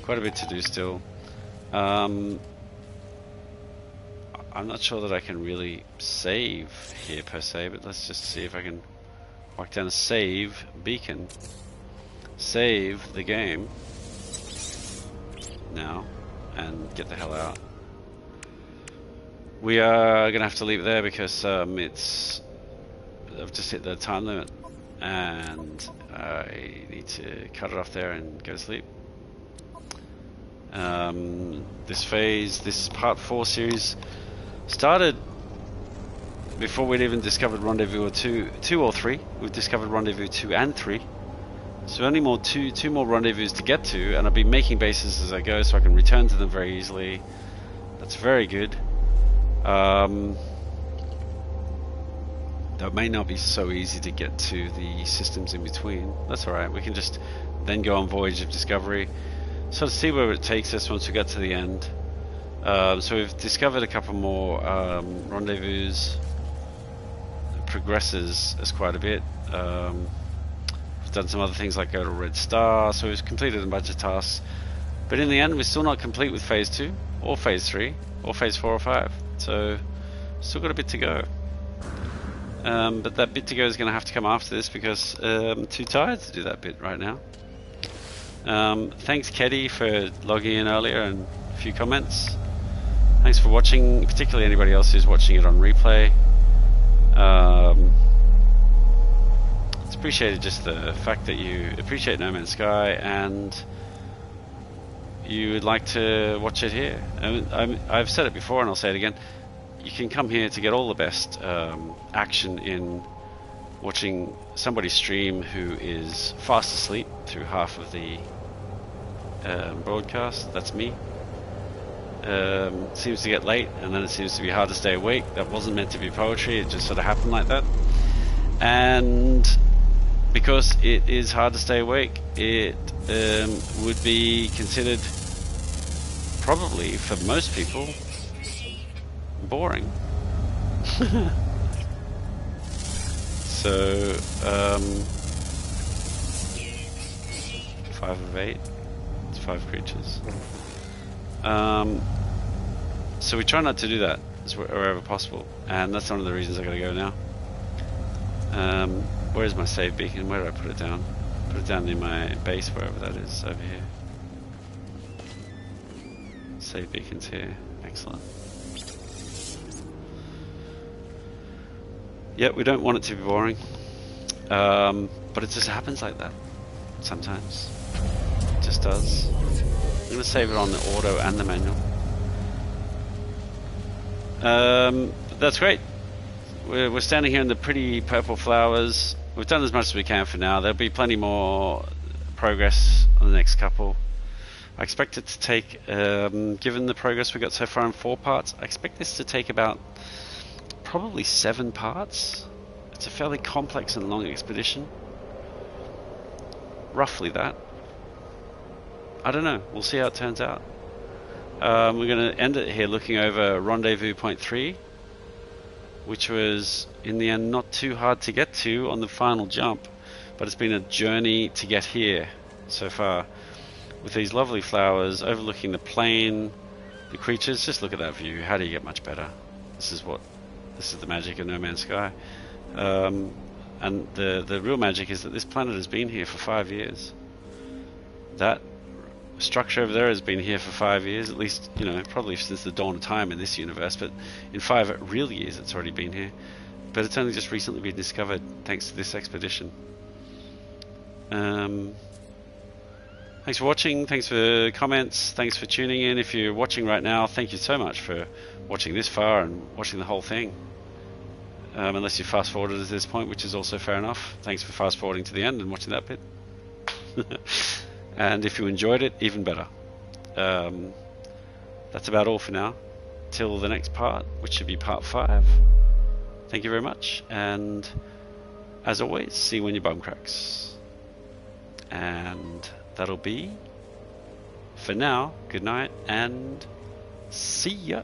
quite a bit to do still. I'm not sure that I can really save here per se, but let's just see if I can whack down a save beacon. Save the game now and get the hell out. We are gonna have to leave it there because I've just hit the time limit and I need to cut it off there and go to sleep. This part 4 series started before we'd even discovered Rendezvous 2 or 3. We've discovered Rendezvous 2 and 3. So only two more rendezvous to get to, and I'll be making bases as I go so I can return to them very easily. That's very good. That may not be so easy to get to the systems in between. That's alright, we can just then go on Voyage of Discovery. So to see where it takes us once we get to the end. So we've discovered a couple more rendezvous. It progresses us quite a bit. We've done some other things like go to Red Star, so we've completed a bunch of tasks. But in the end, we're still not complete with Phase 2, or Phase 3, or Phase 4 or 5. So, still got a bit to go. But that bit to go is going to have to come after this because I'm too tired to do that bit right now. Thanks Keddy for logging in earlier and a few comments. Thanks for watching, particularly anybody else who's watching it on replay. It's appreciated just the fact that you appreciate No Man's Sky and you would like to watch it here. I've said it before and I'll say it again. You can come here to get all the best action in watching somebody stream who is fast asleep through half of the broadcast. That's me. seems to get late, and then it seems to be hard to stay awake. That wasn't meant to be poetry, it just sort of happened like that. And because it is hard to stay awake, it would be considered, probably for most people, boring. So 5 of 8, it's 5 creatures. So we try not to do that wherever possible, and that's one of the reasons I gotta go now. Where's my save beacon? Where did I put it down? Put it down near my base, wherever that is, over here. Save beacon's here. Excellent. Yeah, we don't want it to be boring, but it just happens like that sometimes. It just does. I'm going to save it on the auto and the manual. That's great. We're standing here in the pretty purple flowers. We've done as much as we can for now. There'll be plenty more progress on the next couple. I expect it to take, given the progress we got so far in 4 parts, I expect this to take about probably 7 parts. It's a fairly complex and long expedition. Roughly that. I don't know. We'll see how it turns out. We're going to end it here looking over Rendezvous Point 3, which was in the end not too hard to get to on the final jump, but it's been a journey to get here so far, with these lovely flowers overlooking the plain, the creatures. Just look at that view. How do you get much better? This is the magic of No Man's Sky. And the real magic is that this planet has been here for 5 years. That structure over there has been here for 5 years, at least, you know, probably since the dawn of time in this universe, but in 5 real years it's already been here. But it's only just recently been discovered thanks to this expedition. Thanks for watching, thanks for comments, thanks for tuning in. If you're watching right now, thank you so much for watching this far and watching the whole thing. Unless you fast forwarded at this point, which is also fair enough. Thanks for fast forwarding to the end and watching that bit. And if you enjoyed it, even better. That's about all for now. Till the next part, which should be part 5. Thank you very much, and as always, see you when your bum cracks. And that'll be, for now, good night and see ya.